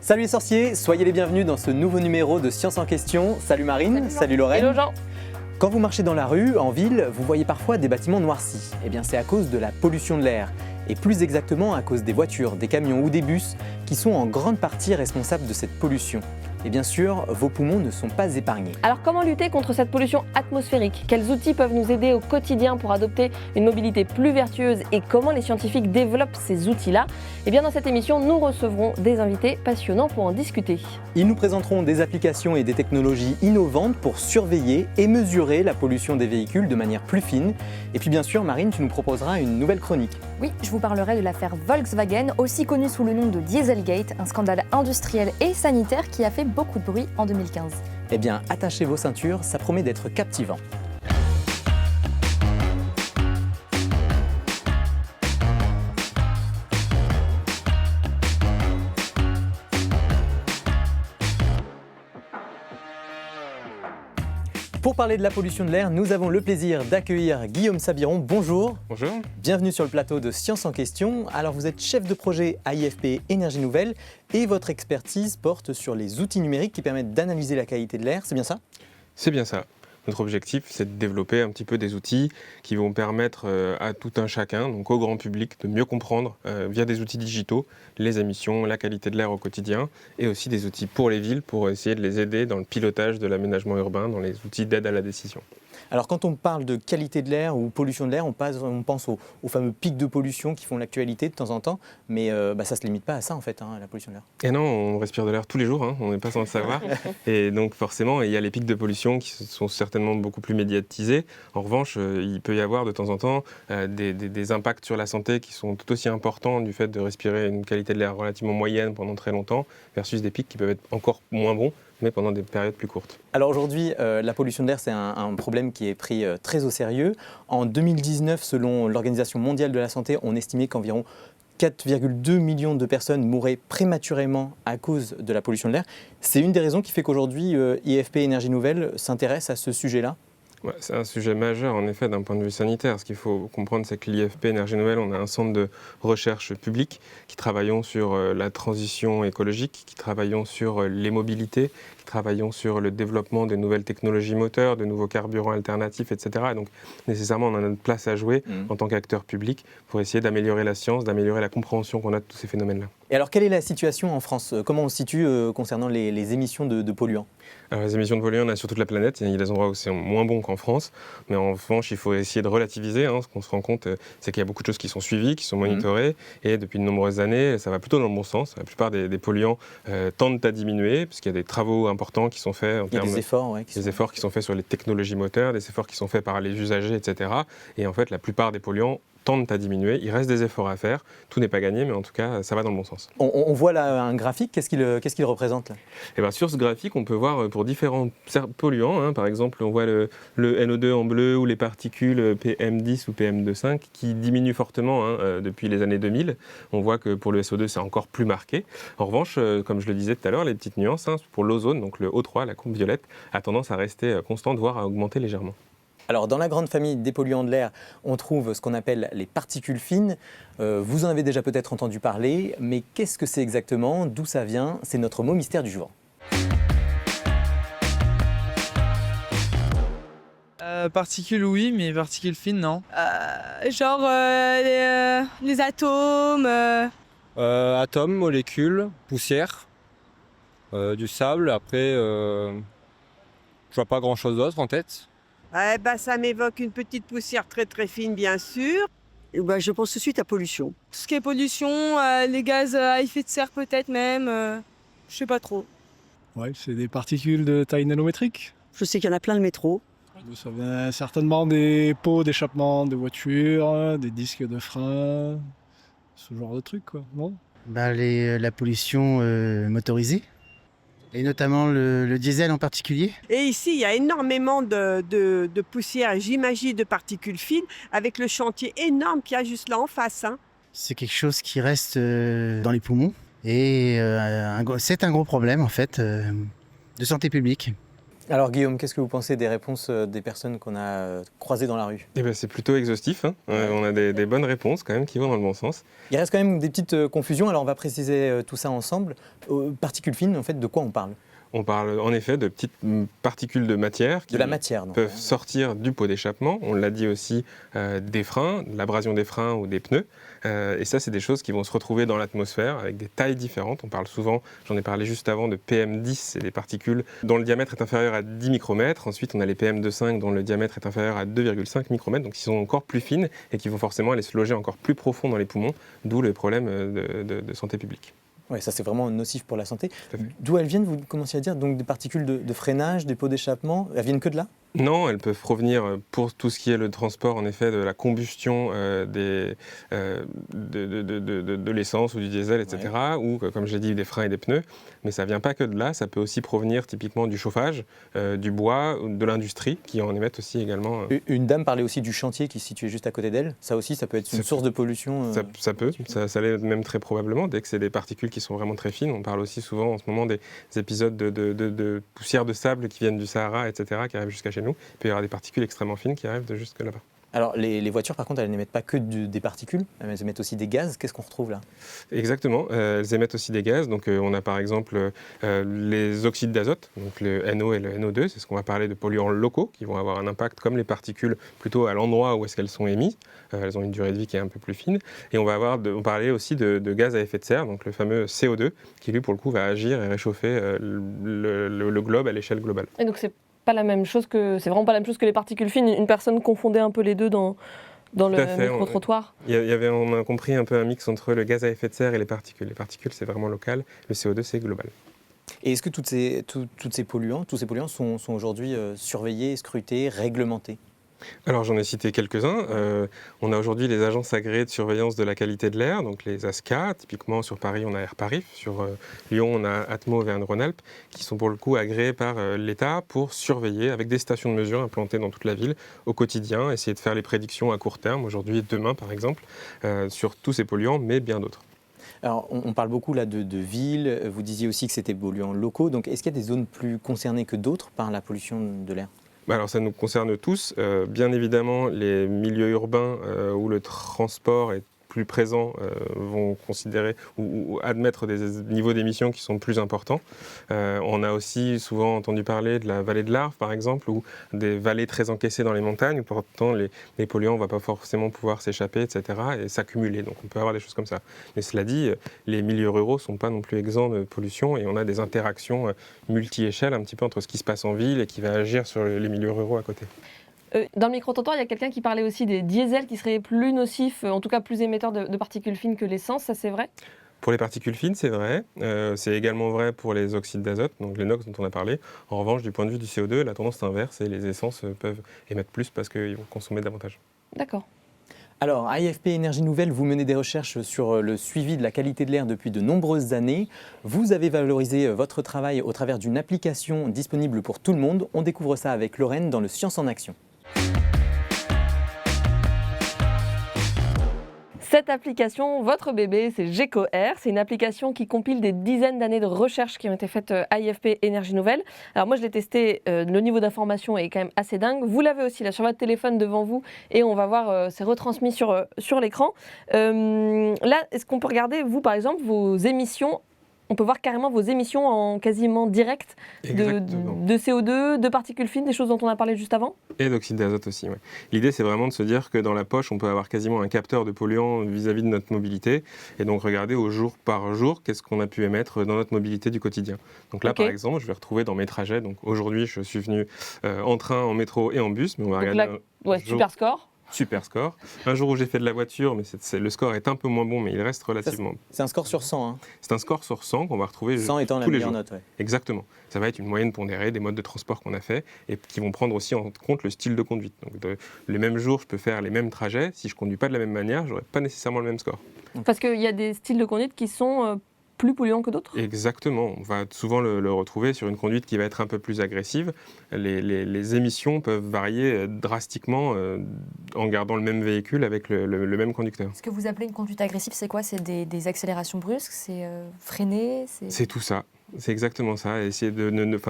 Salut les sorciers, soyez les bienvenus dans ce nouveau numéro de Science en question. Salut Marine, salut Lorraine. Hello Jean. Quand vous marchez dans la rue, en ville, vous voyez parfois des bâtiments noircis. Eh bien c'est à cause de la pollution de l'air. Et plus exactement à cause des voitures, des camions ou des bus qui sont en grande partie responsables de cette pollution. Et bien sûr, vos poumons ne sont pas épargnés. Alors comment lutter contre cette pollution atmosphérique? Quels outils peuvent nous aider au quotidien pour adopter une mobilité plus vertueuse et comment les scientifiques développent ces outils-là? Eh bien dans cette émission, nous recevrons des invités passionnants pour en discuter. Ils nous présenteront des applications et des technologies innovantes pour surveiller et mesurer la pollution des véhicules de manière plus fine. Et puis bien sûr, Marine, tu nous proposeras une nouvelle chronique. Oui, je vous parlerai de l'affaire Volkswagen, aussi connue sous le nom de Dieselgate, un scandale industriel et sanitaire qui a fait beaucoup de bruit en 2015. Eh bien, attachez vos ceintures, ça promet d'être captivant. Pour parler de la pollution de l'air, nous avons le plaisir d'accueillir Guillaume Sabiron. Bonjour. Bonjour. Bienvenue sur le plateau de Science en question. Alors vous êtes chef de projet à IFP Énergie Nouvelle et votre expertise porte sur les outils numériques qui permettent d'analyser la qualité de l'air, c'est bien ça? C'est bien ça. Notre objectif, c'est de développer un petit peu des outils qui vont permettre à tout un chacun, donc au grand public, de mieux comprendre via des outils digitaux les émissions, la qualité de l'air au quotidien et aussi des outils pour les villes pour essayer de les aider dans le pilotage de l'aménagement urbain, dans les outils d'aide à la décision. Alors quand on parle de qualité de l'air ou pollution de l'air, on pense aux fameux pics de pollution qui font l'actualité de temps en temps, mais ça ne se limite pas à ça en fait, la pollution de l'air. Et non, on respire de l'air tous les jours, on n'est pas sans le savoir. Et donc forcément, il y a les pics de pollution qui sont certainement beaucoup plus médiatisés. En revanche, il peut y avoir de temps en temps des impacts sur la santé qui sont tout aussi importants du fait de respirer une qualité de l'air relativement moyenne pendant très longtemps, versus des pics qui peuvent être encore moins bons, mais pendant des périodes plus courtes. Alors aujourd'hui, la pollution de l'air, c'est un problème qui est pris très au sérieux. En 2019, selon l'Organisation mondiale de la santé, on estimait qu'environ 4,2 millions de personnes mourraient prématurément à cause de la pollution de l'air. C'est une des raisons qui fait qu'aujourd'hui, IFP Énergie Nouvelle s'intéresse à ce sujet-là. Ouais, c'est un sujet majeur en effet d'un point de vue sanitaire. Ce qu'il faut comprendre, c'est que l'IFP Énergie Nouvelle, on a un centre de recherche public qui travaillons sur la transition écologique, qui travaillons sur les mobilités, qui travaillons sur le développement de nouvelles technologies moteurs, de nouveaux carburants alternatifs, etc. Et donc nécessairement, on a notre place à jouer en tant qu'acteur public pour essayer d'améliorer la science, d'améliorer la compréhension qu'on a de tous ces phénomènes-là. Et alors, quelle est la situation en France? Comment on se situe concernant les émissions de polluants? Alors, les émissions de polluants, on a sur toute la planète. Il y a des endroits où c'est moins bon qu'en France. Mais en revanche, il faut essayer de relativiser. Ce qu'on se rend compte, c'est qu'il y a beaucoup de choses qui sont suivies, qui sont monitorées. Et depuis de nombreuses années, ça va plutôt dans le bon sens. La plupart des polluants tendent à diminuer, puisqu'il y a des travaux importants qui sont faits. Il y a des efforts, efforts qui sont faits sur les technologies moteurs, des efforts qui sont faits par les usagers, etc. Et en fait, la plupart des polluants tendent à diminuer. Il reste des efforts à faire. Tout n'est pas gagné, mais en tout cas, ça va dans le bon sens. On voit là un graphique. Qu'est-ce qu'il représente là? Et bien, sur ce graphique, on peut voir pour différents polluants, par exemple, on voit le NO2 en bleu ou les particules PM10 ou PM2,5 qui diminuent fortement depuis les années 2000. On voit que pour le SO2, c'est encore plus marqué. En revanche, comme je le disais tout à l'heure, les petites nuances, pour l'ozone, donc le O3, la courbe violette, a tendance à rester constante, voire à augmenter légèrement. Alors, dans la grande famille des polluants de l'air, on trouve ce qu'on appelle les particules fines. Vous en avez déjà peut-être entendu parler, mais qu'est-ce que c'est exactement? D'où ça vient? C'est notre mot mystère du jour. Particules oui, mais particules fines non. Les atomes. Atomes, molécules, poussière, du sable. Après, je vois pas grand-chose d'autre en tête. Ça m'évoque une petite poussière très très fine, bien sûr. Je pense tout de suite à pollution. Tout ce qui est pollution, les gaz à effet de serre peut-être même, je sais pas trop. Ouais, c'est des particules de taille nanométrique. Je sais qu'il y en a plein le métro. Ça vient certainement des pots d'échappement de voitures, des disques de frein, ce genre de trucs, quoi, non? La pollution motorisée, et notamment le diesel en particulier. Et ici, il y a énormément de poussière, j'imagine, de particules fines, avec le chantier énorme qu'il y a juste là en face. C'est quelque chose qui reste dans les poumons, et c'est un gros problème, en fait, de santé publique. Alors Guillaume, qu'est-ce que vous pensez des réponses des personnes qu'on a croisées dans la rue? Eh ben, c'est plutôt exhaustif, hein. On a des bonnes réponses quand même qui vont dans le bon sens. Il reste quand même des petites confusions, alors on va préciser tout ça ensemble. Particules fines, en fait, de quoi on parle? On parle en effet de petites particules de matière qui De la matière, donc. peuvent sortir du pot d'échappement. On l'a dit aussi des freins, de l'abrasion des freins ou des pneus. Et ça, c'est des choses qui vont se retrouver dans l'atmosphère avec des tailles différentes. On parle souvent, j'en ai parlé juste avant, de PM10, c'est des particules dont le diamètre est inférieur à 10 micromètres. Ensuite, on a les PM2,5 dont le diamètre est inférieur à 2,5 micromètres, donc qui sont encore plus fines et qui vont forcément aller se loger encore plus profond dans les poumons, d'où le problème de santé publique. Oui, ça c'est vraiment nocif pour la santé. D'où elles viennent, vous commenciez à dire, donc des particules de freinage, des pots d'échappement, elles viennent que de là? Non, elles peuvent provenir pour tout ce qui est le transport, en effet, de la combustion de l'essence ou du diesel, etc. Ouais. Ou, comme je l'ai dit, des freins et des pneus. Mais ça ne vient pas que de là, ça peut aussi provenir typiquement du chauffage, du bois, de l'industrie, qui en émettent aussi également. Une dame parlait aussi du chantier qui se situait juste à côté d'elle. Ça aussi, ça peut être une source de pollution. Ça peut, ça l'est même très probablement, dès que c'est des particules qui sont vraiment très fines. On parle aussi souvent en ce moment des épisodes de poussière de sable qui viennent du Sahara, etc., qui arrivent jusqu'à chez nous. Il peut y avoir des particules extrêmement fines qui arrivent de jusque là-bas. Alors, les voitures, par contre, elles n'émettent pas que des particules, elles émettent aussi des gaz. Qu'est-ce qu'on retrouve là? Exactement, elles émettent aussi des gaz. Donc, on a par exemple les oxydes d'azote, donc le NO et le NO2. C'est ce qu'on va parler de polluants locaux qui vont avoir un impact comme les particules plutôt à l'endroit où est-ce qu'elles sont émises. Elles ont une durée de vie qui est un peu plus fine. Et on va parler aussi de gaz à effet de serre, donc le fameux CO2, qui lui, pour le coup, va agir et réchauffer le globe à l'échelle globale. Et donc, c'est vraiment pas la même chose que les particules fines. Une personne confondait un peu les deux dans le micro-trottoir. On a compris un peu un mix entre le gaz à effet de serre et les particules. Les particules, c'est vraiment local. Le CO2, c'est global. Et est-ce que tous ces polluants sont aujourd'hui surveillés, scrutés, réglementés? Alors j'en ai cité quelques-uns. On a aujourd'hui les agences agréées de surveillance de la qualité de l'air, donc les ASCA. Typiquement sur Paris, on a Airparif. Sur Lyon, on a Atmo Auvergne-Rhône-Alpes, qui sont pour le coup agréés par l'État pour surveiller avec des stations de mesure implantées dans toute la ville au quotidien, essayer de faire les prédictions à court terme, aujourd'hui et demain par exemple, sur tous ces polluants, mais bien d'autres. Alors, on parle beaucoup là de villes. Vous disiez aussi que c'était polluants locaux. Donc, est-ce qu'il y a des zones plus concernées que d'autres par la pollution de l'air? Alors ça nous concerne tous, bien évidemment les milieux urbains où le transport est plus présents vont considérer ou admettre des niveaux d'émissions qui sont plus importants. On a aussi souvent entendu parler de la vallée de l'Arve, par exemple, ou des vallées très encaissées dans les montagnes, où pourtant les polluants ne vont pas forcément pouvoir s'échapper, etc., et s'accumuler. Donc on peut avoir des choses comme ça. Mais cela dit, les milieux ruraux ne sont pas non plus exempts de pollution, et on a des interactions multi-échelles un petit peu entre ce qui se passe en ville et qui va agir sur les milieux ruraux à côté. Dans le micro-trottoir, il y a quelqu'un qui parlait aussi des diesels qui seraient plus nocifs, en tout cas plus émetteurs de particules fines que l'essence, ça c'est vrai? Pour les particules fines, c'est vrai. C'est également vrai pour les oxydes d'azote, donc les NOx dont on a parlé. En revanche, du point de vue du CO2, la tendance est inverse et les essences peuvent émettre plus parce qu'ils vont consommer davantage. D'accord. Alors, AFP Énergie Nouvelle, vous menez des recherches sur le suivi de la qualité de l'air depuis de nombreuses années. Vous avez valorisé votre travail au travers d'une application disponible pour tout le monde. On découvre ça avec Lorraine dans le Science en Action. Cette application, votre bébé, c'est GecoAir. C'est une application qui compile des dizaines d'années de recherches qui ont été faites à AFP Énergie Nouvelle. Alors moi, je l'ai testé, le niveau d'information est quand même assez dingue. Vous l'avez aussi là sur votre téléphone devant vous et on va voir, c'est retransmis sur l'écran. Là, est-ce qu'on peut regarder, vous par exemple, vos émissions? On peut voir carrément vos émissions en quasiment direct de CO2, de particules fines, des choses dont on a parlé juste avant? Et d'oxyde d'azote aussi, ouais. L'idée, c'est vraiment de se dire que dans la poche, on peut avoir quasiment un capteur de polluants vis-à-vis de notre mobilité. Et donc, regarder au jour par jour, qu'est-ce qu'on a pu émettre dans notre mobilité du quotidien. Donc là, par exemple, je vais retrouver dans mes trajets. Donc aujourd'hui, je suis venu en train, en métro et en bus. Mais on va regarder super score. Super score. Un jour où j'ai fait de la voiture, mais le score est un peu moins bon, mais il reste relativement... C'est un score sur 100, hein. C'est un score sur 100 qu'on va retrouver 100 étant tous la les jours. note, ouais. Exactement. Ça va être une moyenne pondérée des modes de transport qu'on a fait et qui vont prendre aussi en compte le style de conduite. Donc le même jour, je peux faire les mêmes trajets. Si je ne conduis pas de la même manière, je n'aurai pas nécessairement le même score. Parce qu'il y a des styles de conduite qui sont... plus polluants que d'autres? Exactement. On va souvent le retrouver sur une conduite qui va être un peu plus agressive. Les émissions peuvent varier drastiquement en gardant le même véhicule avec le même conducteur. Ce que vous appelez une conduite agressive, c'est quoi? C'est des accélérations brusques? C'est freiner? C'est tout ça. C'est exactement ça. Essayer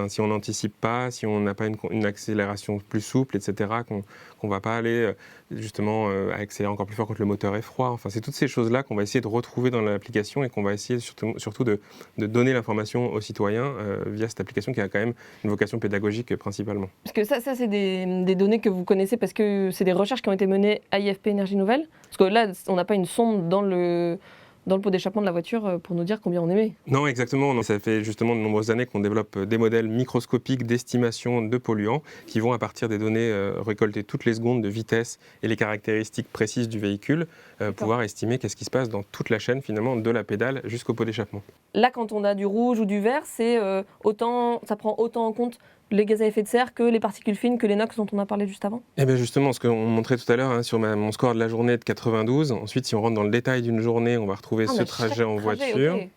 si on n'anticipe pas, si on n'a pas une accélération plus souple, etc., qu'on ne va pas aller justement accélérer encore plus fort quand le moteur est froid. Enfin, c'est toutes ces choses-là qu'on va essayer de retrouver dans l'application et qu'on va essayer surtout de donner l'information aux citoyens via cette application qui a quand même une vocation pédagogique principalement. Parce que ça c'est des données que vous connaissez parce que c'est des recherches qui ont été menées à IFP Énergie Nouvelle. Parce que là, on n'a pas une sonde dans le pot d'échappement de la voiture pour nous dire combien on émet. Non, exactement. Ça fait justement de nombreuses années qu'on développe des modèles microscopiques d'estimation de polluants qui vont, à partir des données récoltées toutes les secondes de vitesse et les caractéristiques précises du véhicule, pouvoir estimer qu'est-ce qui se passe dans toute la chaîne finalement de la pédale jusqu'au pot d'échappement. Là, quand on a du rouge ou du vert, ça prend autant en compte les gaz à effet de serre que les particules fines, que les NOx dont on a parlé juste avant. Eh bien justement, ce qu'on montrait tout à l'heure sur mon score de la journée de 92, ensuite si on rentre dans le détail d'une journée, on va retrouver ce trajet en voiture. Okay.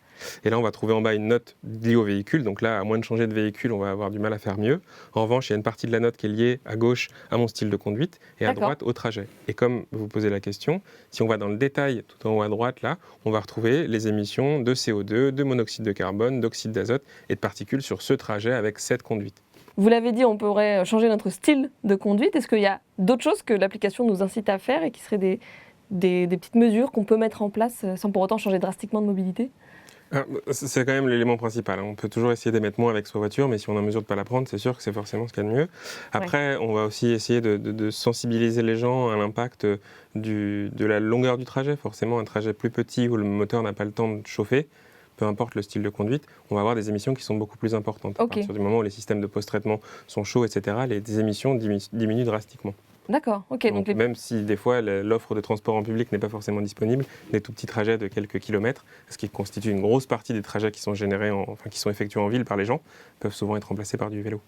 Et là, on va trouver en bas une note liée au véhicule. Donc là, à moins de changer de véhicule, on va avoir du mal à faire mieux. En revanche, il y a une partie de la note qui est liée à gauche à mon style de conduite et à droite au trajet. Et comme vous posez la question, si on va dans le détail tout en haut à droite, là, on va retrouver les émissions de CO2, de monoxyde de carbone, d'oxyde d'azote et de particules sur ce trajet avec cette conduite. Vous l'avez dit, on pourrait changer notre style de conduite. Est-ce qu'il y a d'autres choses que l'application nous incite à faire et qui seraient des petites mesures qu'on peut mettre en place sans pour autant changer drastiquement de mobilité ? C'est quand même l'élément principal. On peut toujours essayer d'émettre moins avec sa voiture, mais si on est en mesure de ne pas la prendre, c'est sûr que c'est forcément ce qu'il y a de mieux. Après, on va aussi essayer de sensibiliser les gens à l'impact de la longueur du trajet. Forcément, un trajet plus petit où le moteur n'a pas le temps de chauffer, peu importe le style de conduite, on va avoir des émissions qui sont beaucoup plus importantes. À partir du moment où les systèmes de post-traitement sont chauds, etc., les émissions diminuent drastiquement. D'accord, ok. Donc même si des fois l'offre de transport en public n'est pas forcément disponible, des tout petits trajets de quelques kilomètres, ce qui constitue une grosse partie des trajets qui sont qui sont effectués en ville par les gens, peuvent souvent être remplacés par du vélo.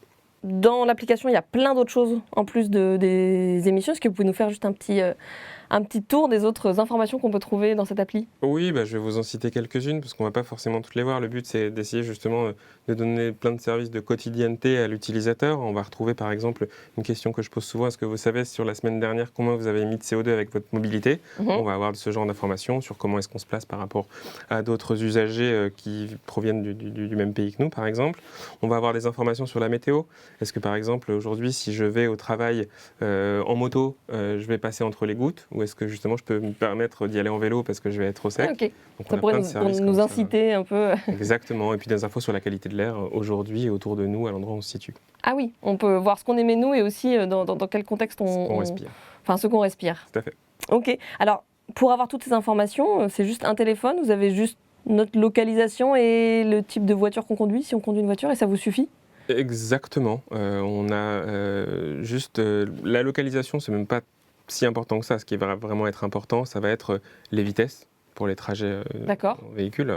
Dans l'application, il y a plein d'autres choses en plus des émissions. Est-ce que vous pouvez nous faire juste un petit tour des autres informations qu'on peut trouver dans cette appli ? Oui, je vais vous en citer quelques-unes parce qu'on ne va pas forcément toutes les voir. Le but, c'est d'essayer justement de donner plein de services de quotidienneté à l'utilisateur. On va retrouver par exemple une question que je pose souvent. Est-ce que vous savez sur la semaine dernière combien vous avez émis de CO2 avec votre mobilité ? On va avoir ce genre d'informations sur comment est-ce qu'on se place par rapport à d'autres usagers qui proviennent du même pays que nous, par exemple. On va avoir des informations sur la météo. Est-ce que par exemple aujourd'hui, si je vais au travail en moto, je vais passer entre les gouttes ou est-ce que justement je peux me permettre d'y aller en vélo parce que je vais être au sec ? Donc ça pourrait nous inciter un peu. Exactement, et puis des infos sur la qualité de l'air aujourd'hui et autour de nous, à l'endroit où on se situe. Ah oui, on peut voir ce qu'on émet nous et aussi dans quel contexte on respire. Enfin, ce qu'on respire. Tout à fait. Ok, alors pour avoir toutes ces informations, c'est juste un téléphone, vous avez juste notre localisation et le type de voiture qu'on conduit, si on conduit une voiture, et ça vous suffit ? Exactement, on a juste la localisation, c'est même pas si important que ça. Ce qui va vraiment être important, ça va être les vitesses pour les trajets en véhicule,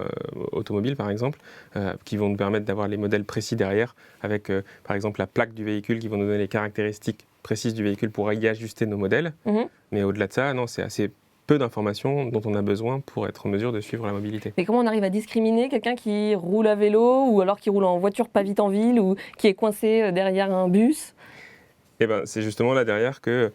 automobile par exemple, qui vont nous permettre d'avoir les modèles précis derrière, avec par exemple la plaque du véhicule qui vont nous donner les caractéristiques précises du véhicule pour y ajuster nos modèles. Mais au-delà de ça, non, c'est assez peu d'informations dont on a besoin pour être en mesure de suivre la mobilité. Et comment on arrive à discriminer quelqu'un qui roule à vélo ou alors qui roule en voiture pas vite en ville ou qui est coincé derrière un bus ? Eh ben, c'est justement là derrière que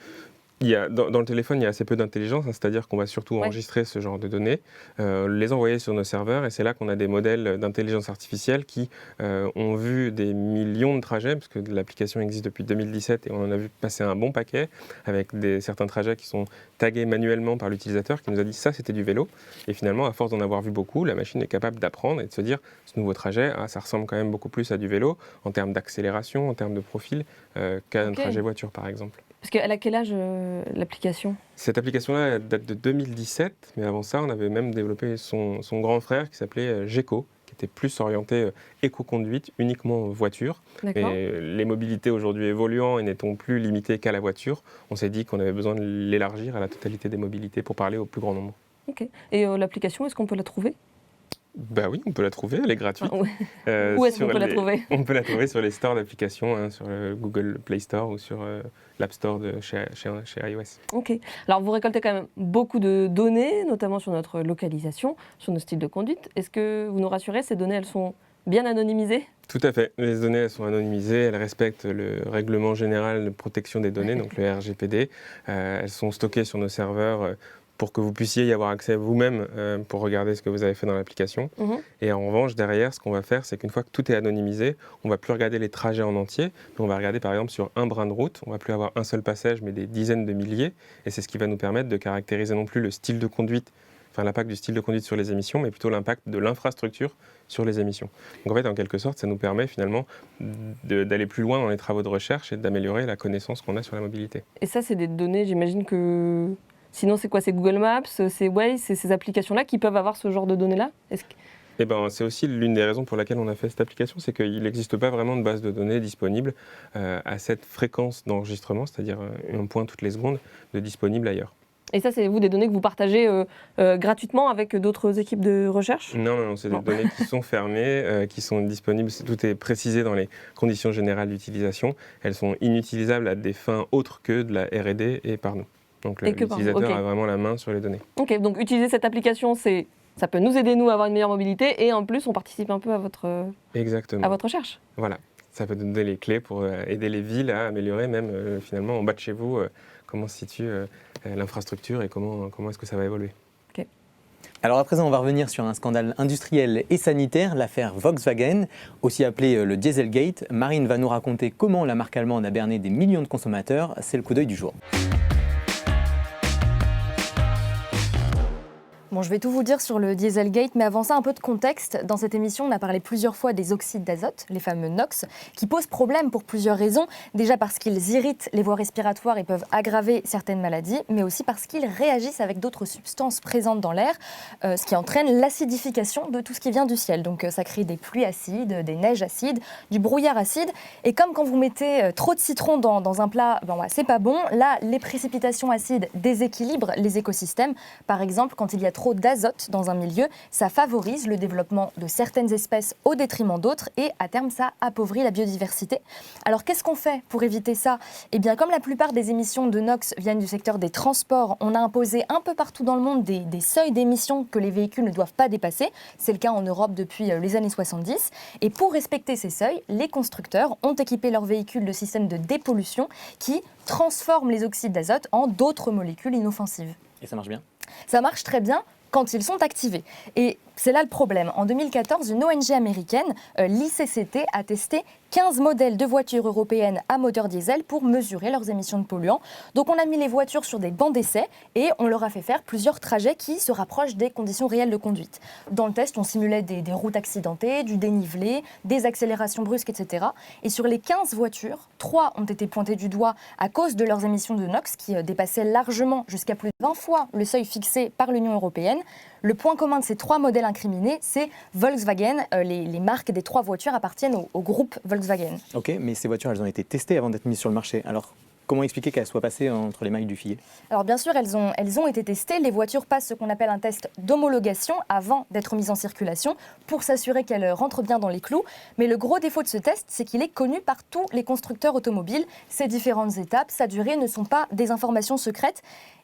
dans le téléphone, il y a assez peu d'intelligence, c'est-à-dire qu'on va surtout enregistrer ce genre de données, les envoyer sur nos serveurs, et c'est là qu'on a des modèles d'intelligence artificielle qui ont vu des millions de trajets, parce que l'application existe depuis 2017 et on en a vu passer un bon paquet, avec certains trajets qui sont tagués manuellement par l'utilisateur, qui nous a dit ça c'était du vélo, et finalement à force d'en avoir vu beaucoup, la machine est capable d'apprendre et de se dire ce nouveau trajet, ça ressemble quand même beaucoup plus à du vélo, en termes d'accélération, en termes de profil, qu'à un trajet voiture par exemple. Parce qu'elle a quel âge l'application ? Cette application-là date de 2017, mais avant ça, on avait même développé son grand frère qui s'appelait Geco, qui était plus orienté éco-conduite, uniquement voiture. Mais les mobilités aujourd'hui évoluant et n'étant plus limitées qu'à la voiture, on s'est dit qu'on avait besoin de l'élargir à la totalité des mobilités pour parler au plus grand nombre. Ok. Et l'application, est-ce qu'on peut la trouver ? Bah oui, on peut la trouver, elle est gratuite. Où est-ce qu'on peut la trouver ? On peut la trouver sur les stores d'applications, sur le Google Play Store ou sur l'App Store chez iOS. Ok. Alors vous récoltez quand même beaucoup de données, notamment sur notre localisation, sur nos styles de conduite. Est-ce que vous nous rassurez, ces données, elles sont bien anonymisées ? Tout à fait. Les données elles sont anonymisées, elles respectent le règlement général de protection des données, donc le RGPD. Elles sont stockées sur nos serveurs pour que vous puissiez y avoir accès vous-même pour regarder ce que vous avez fait dans l'application. Et en revanche, derrière, ce qu'on va faire, c'est qu'une fois que tout est anonymisé, on ne va plus regarder les trajets en entier, mais on va regarder par exemple sur un brin de route. On ne va plus avoir un seul passage, mais des dizaines de milliers. Et c'est ce qui va nous permettre de caractériser non plus le style de conduite, enfin l'impact du style de conduite sur les émissions, mais plutôt l'impact de l'infrastructure sur les émissions. Donc en fait, en quelque sorte, ça nous permet finalement d'aller plus loin dans les travaux de recherche et d'améliorer la connaissance qu'on a sur la mobilité. Et ça, c'est des données, j'imagine que... Sinon, c'est quoi? C'est Google Maps, c'est Waze, c'est ces applications-là qui peuvent avoir ce genre de données-là? Eh ben, c'est aussi l'une des raisons pour laquelle on a fait cette application, c'est qu'il n'existe pas vraiment de base de données disponible à cette fréquence d'enregistrement, c'est-à-dire un point toutes les secondes, de disponible ailleurs. Et ça, c'est vous des données que vous partagez gratuitement avec d'autres équipes de recherche? Non, c'est des données qui sont fermées, qui sont disponibles, tout est précisé dans les conditions générales d'utilisation. Elles sont inutilisables à des fins autres que de la R&D et par nous. Donc l'utilisateur a vraiment la main sur les données. Ok, donc utiliser cette application, ça peut nous aider, nous, à avoir une meilleure mobilité, et en plus, on participe un peu à votre recherche. Voilà, ça peut nous donner les clés pour aider les villes à améliorer, même finalement en bas de chez vous, comment se situe l'infrastructure et comment est-ce que ça va évoluer. Okay. Alors à présent, on va revenir sur un scandale industriel et sanitaire, l'affaire Volkswagen, aussi appelée le Dieselgate. Marine va nous raconter comment la marque allemande a berné des millions de consommateurs. C'est le coup d'œil du jour. Bon, je vais tout vous dire sur le Dieselgate, mais avant ça, un peu de contexte. Dans cette émission, on a parlé plusieurs fois des oxydes d'azote, les fameux NOx, qui posent problème pour plusieurs raisons. Déjà parce qu'ils irritent les voies respiratoires et peuvent aggraver certaines maladies, mais aussi parce qu'ils réagissent avec d'autres substances présentes dans l'air, ce qui entraîne l'acidification de tout ce qui vient du ciel. Donc ça crée des pluies acides, des neiges acides, du brouillard acide. Et comme quand vous mettez trop de citron dans un plat, c'est pas bon. Là, les précipitations acides déséquilibrent les écosystèmes. Par exemple, quand il y a trop d'azote dans un milieu, ça favorise le développement de certaines espèces au détriment d'autres et à terme ça appauvrit la biodiversité. Alors qu'est-ce qu'on fait pour éviter ça? Eh bien comme la plupart des émissions de NOx viennent du secteur des transports, on a imposé un peu partout dans le monde des seuils d'émissions que les véhicules ne doivent pas dépasser. C'est le cas en Europe depuis les années 70. Et pour respecter ces seuils, les constructeurs ont équipé leurs véhicules de systèmes de dépollution qui transforment les oxydes d'azote en d'autres molécules inoffensives. Et ça marche bien? Ça marche très bien quand ils sont activés. Et c'est là le problème. En 2014, une ONG américaine, l'ICCT, a testé 15 modèles de voitures européennes à moteur diesel pour mesurer leurs émissions de polluants. Donc on a mis les voitures sur des bancs d'essai et on leur a fait faire plusieurs trajets qui se rapprochent des conditions réelles de conduite. Dans le test, on simulait des routes accidentées, du dénivelé, des accélérations brusques, etc. Et sur les 15 voitures, 3 ont été pointées du doigt à cause de leurs émissions de NOx qui dépassaient largement jusqu'à plus de 20 fois le seuil fixé par l'Union européenne. Le point commun de ces 3 modèles incriminés, c'est Volkswagen. Les marques des 3 voitures appartiennent au groupe Volkswagen. Ok, mais ces voitures, elles ont été testées avant d'être mises sur le marché. Alors, comment expliquer qu'elles soient passées entre les mailles du filet? Alors bien sûr, elles ont été testées. Les voitures passent ce qu'on appelle un test d'homologation avant d'être mises en circulation pour s'assurer qu'elles rentrent bien dans les clous. Mais le gros défaut de ce test, c'est qu'il est connu par tous les constructeurs automobiles. Ces différentes étapes, sa durée ne sont pas des informations secrètes.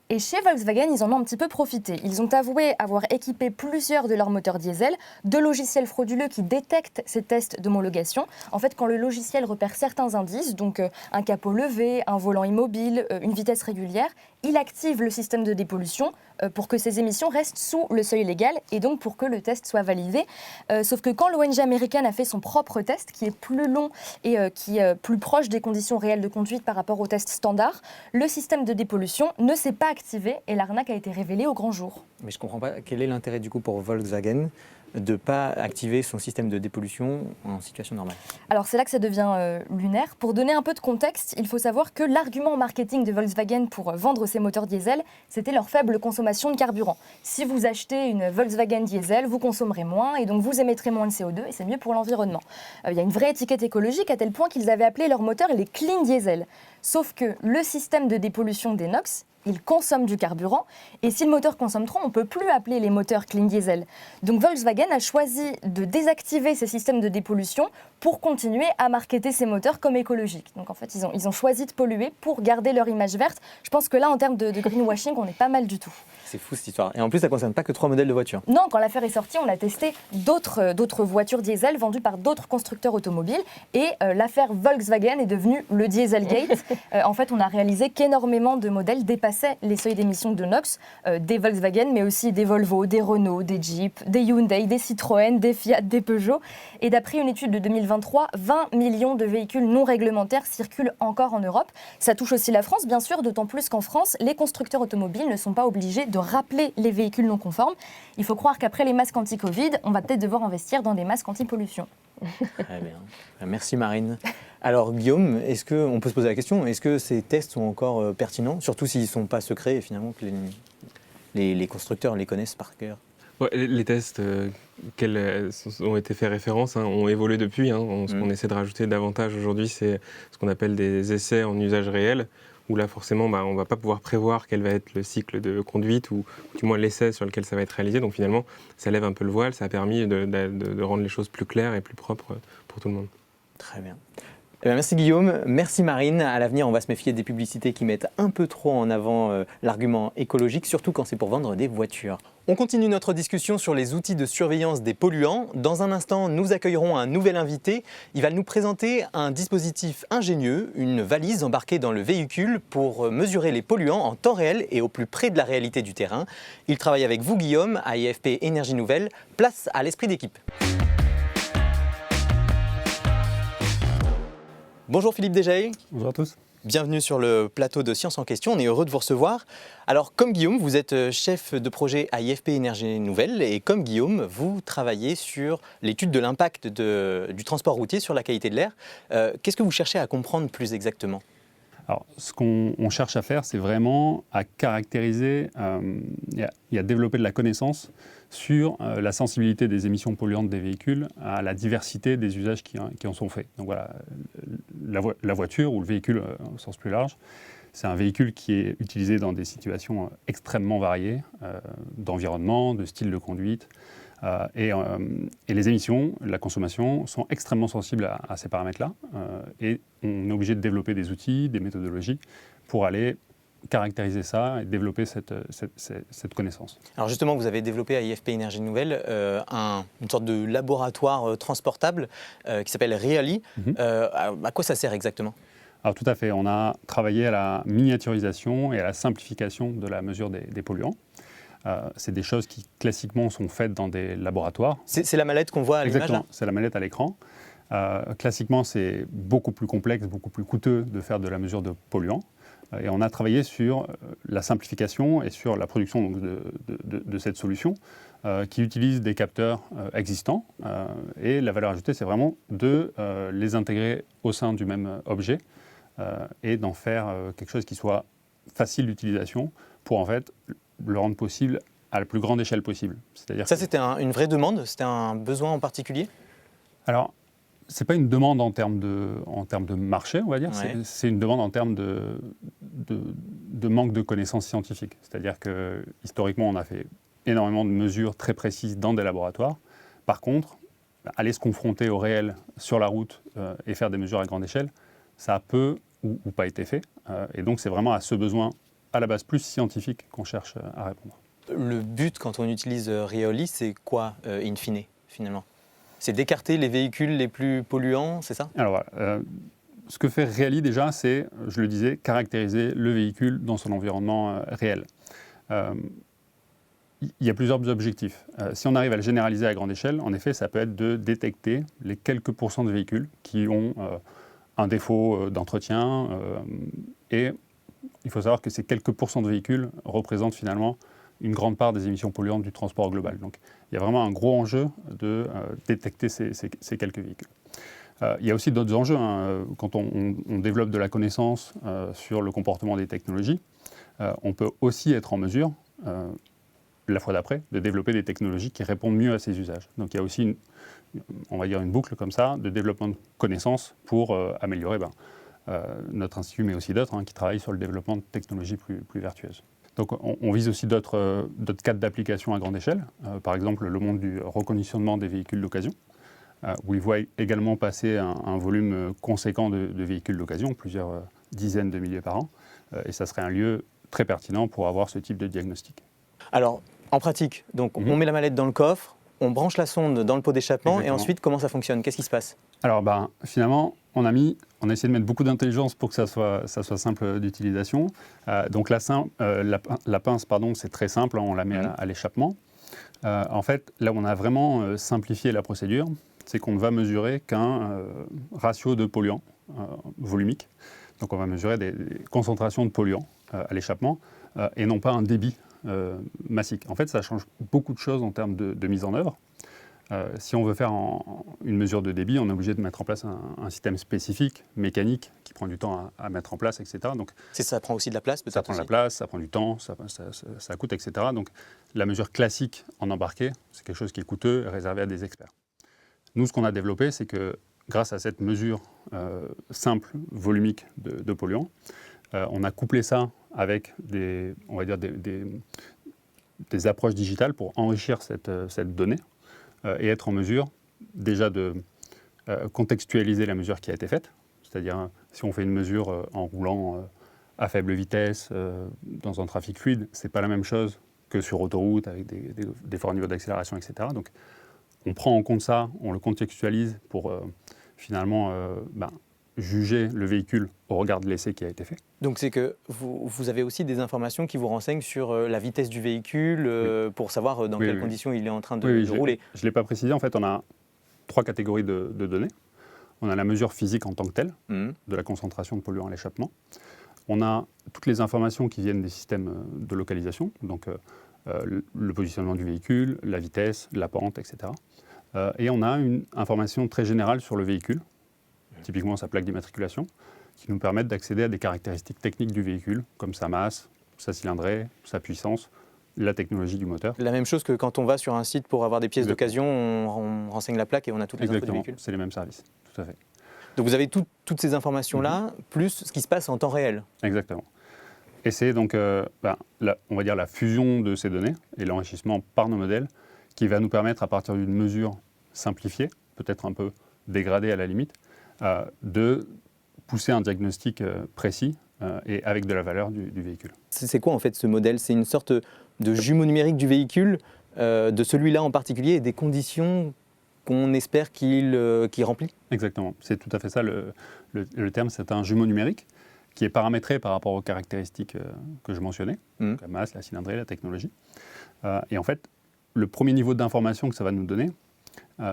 Et chez Volkswagen, ils en ont un petit peu profité. Ils ont avoué avoir équipé plusieurs de leurs moteurs diesel de logiciels frauduleux qui détectent ces tests d'homologation. En fait, quand le logiciel repère certains indices, donc un capot levé, un volant immobile, une vitesse régulière, il active le système de dépollution pour que ces émissions restent sous le seuil légal et donc pour que le test soit validé. Sauf que quand l'ONG américaine a fait son propre test, qui est plus long et qui est plus proche des conditions réelles de conduite par rapport au test standard, le système de dépollution ne s'est pas activé et l'arnaque a été révélée au grand jour. Mais je ne comprends pas, quel est l'intérêt du coup pour Volkswagen de ne pas activer son système de dépollution en situation normale? Alors c'est là que ça devient lunaire. Pour donner un peu de contexte, il faut savoir que l'argument marketing de Volkswagen pour vendre ses moteurs diesel, c'était leur faible consommation de carburant. Si vous achetez une Volkswagen diesel, vous consommerez moins et donc vous émettrez moins de CO2 et c'est mieux pour l'environnement. Il y a une vraie étiquette écologique à tel point qu'ils avaient appelé leurs moteurs les clean diesel. Sauf que le système de dépollution des NOx, il consomme du carburant et si le moteur consomme trop, on ne peut plus appeler les moteurs clean diesel. Donc Volkswagen a choisi de désactiver ces systèmes de dépollution pour continuer à marketer ces moteurs comme écologiques. Donc en fait, ils ont choisi de polluer pour garder leur image verte. Je pense que là, en termes de greenwashing, on est pas mal du tout. C'est fou cette histoire. Et en plus, ça ne concerne pas que 3 modèles de voitures. Non, quand l'affaire est sortie, on a testé d'autres voitures diesel vendues par d'autres constructeurs automobiles et l'affaire Volkswagen est devenue le Dieselgate. En fait, on a réalisé qu'énormément de modèles dépassaient les seuils d'émissions de NOx, des Volkswagen, mais aussi des Volvo, des Renault, des Jeep, des Hyundai, des Citroën, des Fiat, des Peugeot. Et d'après une étude de 2023, 20 millions de véhicules non réglementaires circulent encore en Europe. Ça touche aussi la France, bien sûr, d'autant plus qu'en France, les constructeurs automobiles ne sont pas obligés de rappeler les véhicules non conformes. Il faut croire qu'après les masques anti-Covid, on va peut-être devoir investir dans des masques anti-pollution. Très bien. Merci Marine. Alors Guillaume, on peut se poser la question, est-ce que ces tests sont encore pertinents, surtout s'ils ne sont pas secrets et finalement que les constructeurs les connaissent par cœur? Ouais, les tests auxquels ont été faits référence ont évolué depuis. Ce qu'on essaie de rajouter davantage aujourd'hui, c'est ce qu'on appelle des essais en usage réel, où là forcément on ne va pas pouvoir prévoir quel va être le cycle de conduite ou du moins l'essai sur lequel ça va être réalisé. Donc finalement, ça lève un peu le voile, ça a permis de rendre les choses plus claires et plus propres pour tout le monde. Très bien. Eh bien, merci Guillaume, merci Marine. À l'avenir, on va se méfier des publicités qui mettent un peu trop en avant l'argument écologique, surtout quand c'est pour vendre des voitures. On continue notre discussion sur les outils de surveillance des polluants. Dans un instant, nous accueillerons un nouvel invité. Il va nous présenter un dispositif ingénieux, une valise embarquée dans le véhicule pour mesurer les polluants en temps réel et au plus près de la réalité du terrain. Il travaille avec vous Guillaume, à IFP Énergie Nouvelle. Place à l'esprit d'équipe. Bonjour Philippe Desjaye. Bonjour à tous. Bienvenue sur le plateau de Science en question, on est heureux de vous recevoir. Alors comme Guillaume, vous êtes chef de projet à IFP Énergie Nouvelle et comme Guillaume, vous travaillez sur l'étude de l'impact du transport routier sur la qualité de l'air. Qu'est-ce que vous cherchez à comprendre plus exactement ? Alors, ce qu'on cherche à faire, c'est vraiment à caractériser et à développer de la connaissance sur la sensibilité des émissions polluantes des véhicules à la diversité des usages qui en sont faits. Donc voilà, la voiture ou le véhicule au sens plus large, c'est un véhicule qui est utilisé dans des situations extrêmement variées d'environnement, de style de conduite. Et les émissions, la consommation sont extrêmement sensibles à ces paramètres-là. Et on est obligé de développer des outils, des méthodologies pour aller caractériser ça et développer cette connaissance. Alors justement, vous avez développé à IFP Énergie Nouvelle une sorte de laboratoire transportable qui s'appelle Really. À quoi ça sert exactement ? Alors tout à fait, on a travaillé à la miniaturisation et à la simplification de la mesure des polluants. C'est des choses qui classiquement sont faites dans des laboratoires. C'est la mallette qu'on voit à l'image. Exactement, c'est la mallette à l'écran. Classiquement, c'est beaucoup plus complexe, beaucoup plus coûteux de faire de la mesure de polluants. Et on a travaillé sur la simplification et sur la production donc, de cette solution qui utilise des capteurs existants. Et la valeur ajoutée, c'est vraiment de les intégrer au sein du même objet et d'en faire quelque chose qui soit facile d'utilisation pour en fait le rendre possible à la plus grande échelle possible. Ça, c'était une vraie demande? C'était un besoin en particulier? Alors, ce n'est pas une demande en termes de marché, on va dire. Ouais. C'est une demande en termes de manque de connaissances scientifiques. C'est-à-dire que, historiquement, on a fait énormément de mesures très précises dans des laboratoires. Par contre, aller se confronter au réel sur la route et faire des mesures à grande échelle, ça a peu ou pas été fait. Et donc, c'est vraiment à ce besoin, à la base plus scientifique, qu'on cherche à répondre. Le but, quand on utilise Really, c'est quoi, in fine, finalement? C'est d'écarter les véhicules les plus polluants, c'est ça? Alors voilà, ce que fait Really déjà, c'est, je le disais, caractériser le véhicule dans son environnement réel. Il y a plusieurs objectifs. Si on arrive à le généraliser à grande échelle, en effet, ça peut être de détecter les quelques pourcents de véhicules qui ont un défaut d'entretien. Et il faut savoir que ces quelques pourcents de véhicules représentent finalement une grande part des émissions polluantes du transport global. Donc, il y a vraiment un gros enjeu de détecter ces quelques véhicules. Il y a aussi d'autres enjeux. Quand on développe de la connaissance sur le comportement des technologies, on peut aussi être en mesure, la fois d'après, de développer des technologies qui répondent mieux à ces usages. Donc, il y a aussi, on va dire, une boucle comme ça de développement de connaissances pour améliorer notre institut, mais aussi d'autres qui travaillent sur le développement de technologies plus vertueuses. Donc on vise aussi d'autres cadres d'application à grande échelle, par exemple le monde du reconditionnement des véhicules d'occasion, où il voit également passer un volume conséquent de véhicules d'occasion, plusieurs dizaines de milliers par an, et ça serait un lieu très pertinent pour avoir ce type de diagnostic. Alors, en pratique, donc on met la mallette dans le coffre, on branche la sonde dans le pot d'échappement et Exactement. ensuite, comment ça fonctionne? Qu'est-ce qui se passe? Alors finalement, on a essayé de mettre beaucoup d'intelligence pour que ça soit simple d'utilisation. Donc la pince, pardon, c'est très simple, hein, on la met à l'échappement. En fait, là où on a vraiment simplifié la procédure, c'est qu'on ne va mesurer qu'un ratio de polluants volumique. Donc on va mesurer des concentrations de polluants à l'échappement et non pas un débit massique. En fait, ça change beaucoup de choses en termes de mise en œuvre. Si on veut faire une mesure de débit, on est obligé de mettre en place un système spécifique, mécanique, qui prend du temps à mettre en place, etc. Donc, ça prend aussi de la place, peut-être? Ça prend de la place, ça prend du temps, ça coûte, etc. Donc la mesure classique en embarqué, c'est quelque chose qui est coûteux et réservé à des experts. Nous, ce qu'on a développé, c'est que grâce à cette mesure simple, volumique de polluants, on a couplé ça avec des approches digitales pour enrichir cette donnée et être en mesure déjà de contextualiser la mesure qui a été faite. C'est-à-dire, si on fait une mesure en roulant à faible vitesse dans un trafic fluide, ce n'est pas la même chose que sur autoroute avec des forts niveaux d'accélération, etc. Donc, on prend en compte ça, on le contextualise pour finalement juger le véhicule au regard de l'essai qui a été fait. Donc c'est que vous avez aussi des informations qui vous renseignent sur la vitesse du véhicule pour savoir dans quelles conditions il est en train de rouler. Je ne l'ai pas précisé, en fait on a 3 catégories de données. On a la mesure physique en tant que telle, de la concentration de polluants à l'échappement. On a toutes les informations qui viennent des systèmes de localisation, donc le positionnement du véhicule, la vitesse, la pente, etc. Et on a une information très générale sur le véhicule, typiquement sa plaque d'immatriculation, qui nous permettent d'accéder à des caractéristiques techniques du véhicule, comme sa masse, sa cylindrée, sa puissance, la technologie du moteur. La même chose que quand on va sur un site pour avoir des pièces d'occasion, on renseigne la plaque et on a toutes les infos du véhicule. C'est les mêmes services, tout à fait. Donc vous avez toutes ces informations-là, plus ce qui se passe en temps réel. Exactement. Et c'est donc, on va dire, la fusion de ces données et l'enrichissement par nos modèles qui va nous permettre, à partir d'une mesure simplifiée, peut-être un peu dégradée à la limite, de pousser un diagnostic précis et avec de la valeur du véhicule. C'est quoi en fait ce modèle? C'est une sorte de jumeau numérique du véhicule, de celui-là en particulier, et des conditions qu'on espère qu'il remplit? Exactement, c'est tout à fait ça le terme, c'est un jumeau numérique qui est paramétré par rapport aux caractéristiques que je mentionnais, donc la masse, la cylindrée, la technologie. Et en fait, le premier niveau d'information que ça va nous donner,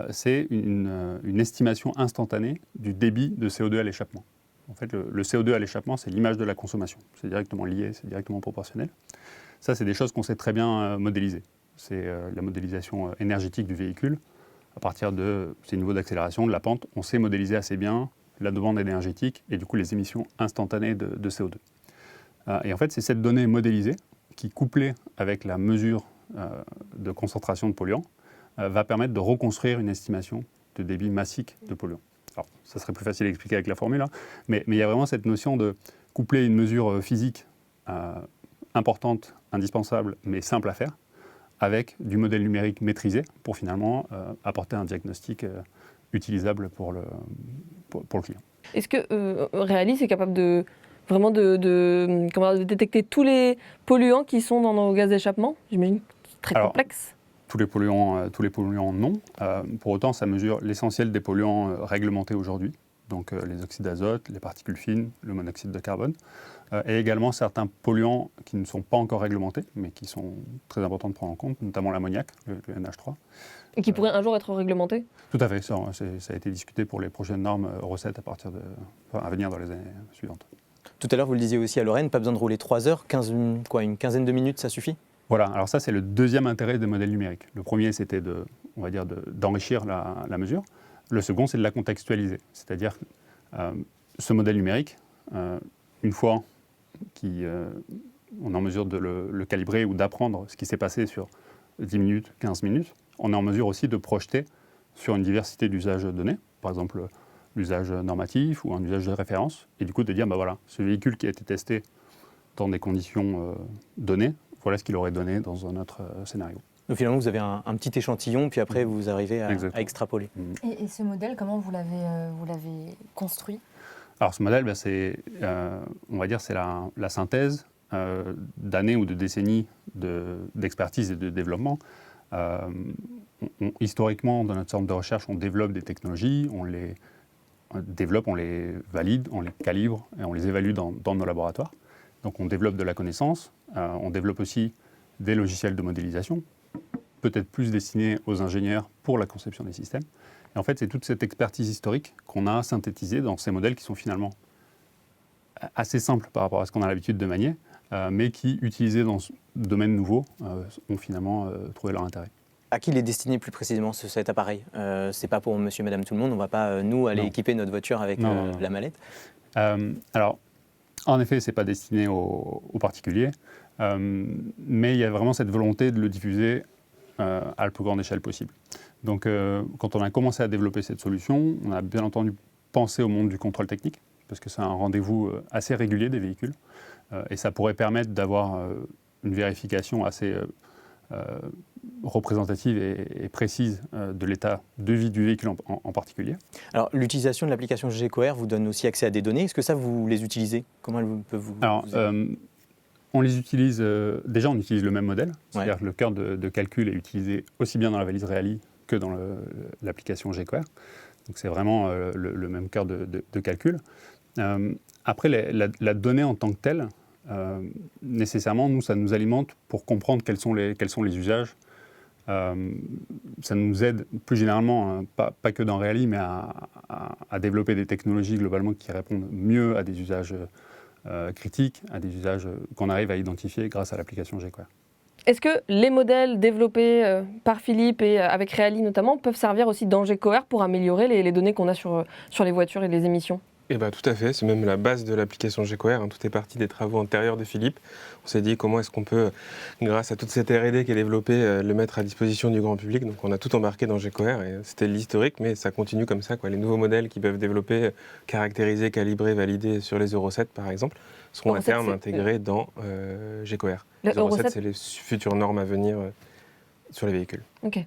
c'est une estimation instantanée du débit de CO2 à l'échappement. En fait, le CO2 à l'échappement, c'est l'image de la consommation. C'est directement lié, c'est directement proportionnel. Ça, c'est des choses qu'on sait très bien modéliser. C'est la modélisation énergétique du véhicule. À partir de ces niveaux d'accélération, de la pente, on sait modéliser assez bien la demande énergétique et du coup les émissions instantanées de CO2. Et en fait, c'est cette donnée modélisée qui, couplée avec la mesure de concentration de polluants, va permettre de reconstruire une estimation de débit massique de polluants. Alors, ça serait plus facile à expliquer avec la formule, hein, mais il y a vraiment cette notion de coupler une mesure physique importante, indispensable, mais simple à faire, avec du modèle numérique maîtrisé pour finalement apporter un diagnostic utilisable pour le client. Est-ce que Realis est capable de détecter tous les polluants qui sont dans nos gaz d'échappement? J'imagine que c'est très complexe. Tous les polluants, non. Pour autant, ça mesure l'essentiel des polluants réglementés aujourd'hui, donc les oxydes d'azote, les particules fines, le monoxyde de carbone, et également certains polluants qui ne sont pas encore réglementés, mais qui sont très importants de prendre en compte, notamment l'ammoniac, le NH3. Et qui pourraient un jour être réglementés? Tout à fait, ça a été discuté pour les prochaines normes Euro 7 à venir dans les années suivantes. Tout à l'heure, vous le disiez aussi à Lorraine, pas besoin de rouler 3 heures, une quinzaine de minutes, ça suffit? Voilà, alors ça c'est le deuxième intérêt des modèles numériques. Le premier c'était d'enrichir la mesure. Le second c'est de la contextualiser. C'est-à-dire ce modèle numérique, une fois qu'on est en mesure de le calibrer ou d'apprendre ce qui s'est passé sur 10 minutes, 15 minutes, on est en mesure aussi de projeter sur une diversité d'usages donnés, par exemple l'usage normatif ou un usage de référence, et du coup de dire, voilà, ce véhicule qui a été testé dans des conditions données, voilà ce qu'il aurait donné dans un autre scénario. Donc finalement, vous avez un petit échantillon, puis après, vous arrivez à extrapoler. Et ce modèle, comment vous l'avez construit? Alors ce modèle, c'est la synthèse d'années ou de décennies d'expertise et de développement Historiquement, dans notre centre de recherche, on développe des technologies, on les développe, on les valide, on les calibre et on les évalue dans nos laboratoires. Donc on développe de la connaissance, on développe aussi des logiciels de modélisation, peut-être plus destinés aux ingénieurs pour la conception des systèmes. Et en fait, c'est toute cette expertise historique qu'on a synthétisée dans ces modèles qui sont finalement assez simples par rapport à ce qu'on a l'habitude de manier, mais qui, utilisés dans ce domaine nouveau, ont finalement trouvé leur intérêt. À qui il est destiné plus précisément cet appareil? C'est pas pour monsieur, madame, tout le monde, on ne va pas, nous, aller équiper notre voiture avec la mallette? Alors, en effet, ce n'est pas destiné aux particuliers, mais il y a vraiment cette volonté de le diffuser à la plus grande échelle possible. Donc, quand on a commencé à développer cette solution, on a bien entendu pensé au monde du contrôle technique, parce que c'est un rendez-vous assez régulier des véhicules, et ça pourrait permettre d'avoir une vérification assez représentative et précise de l'état de vie du véhicule en particulier. Alors, l'utilisation de l'application GeoCoher vous donne aussi accès à des données. Est-ce que ça, vous les utilisez? Comment elle peut vous... Alors, on les utilise... déjà, on utilise le même modèle. C'est-à-dire que le cœur de calcul est utilisé aussi bien dans la valise Reali que dans l'application GeoCoher. Donc, c'est vraiment le même cœur de calcul. Après, la donnée en tant que telle, nécessairement, nous, ça nous alimente pour comprendre quels sont les usages. Ça nous aide plus généralement, pas que dans Reali, mais à développer des technologies globalement qui répondent mieux à des usages critiques, à des usages qu'on arrive à identifier grâce à l'application GeoCoher. Est-ce que les modèles développés par Philippe et avec Reali notamment peuvent servir aussi dans GeoCoher pour améliorer les données qu'on a sur les voitures et les émissions? Eh bien, tout à fait, c'est même la base de l'application GeoCoher, hein. Tout est parti des travaux antérieurs de Philippe. On s'est dit comment est-ce qu'on peut, grâce à toute cette R&D qui est développée, le mettre à disposition du grand public. Donc on a tout embarqué dans GeoCoher, et c'était l'historique, mais ça continue comme ça, quoi. Les nouveaux modèles qui peuvent développer, caractériser, calibrer, valider sur les Euro 7 par exemple, seront à terme intégrés dans GeoCoher. Les Euro 7, c'est les futures normes à venir sur les véhicules. Ok.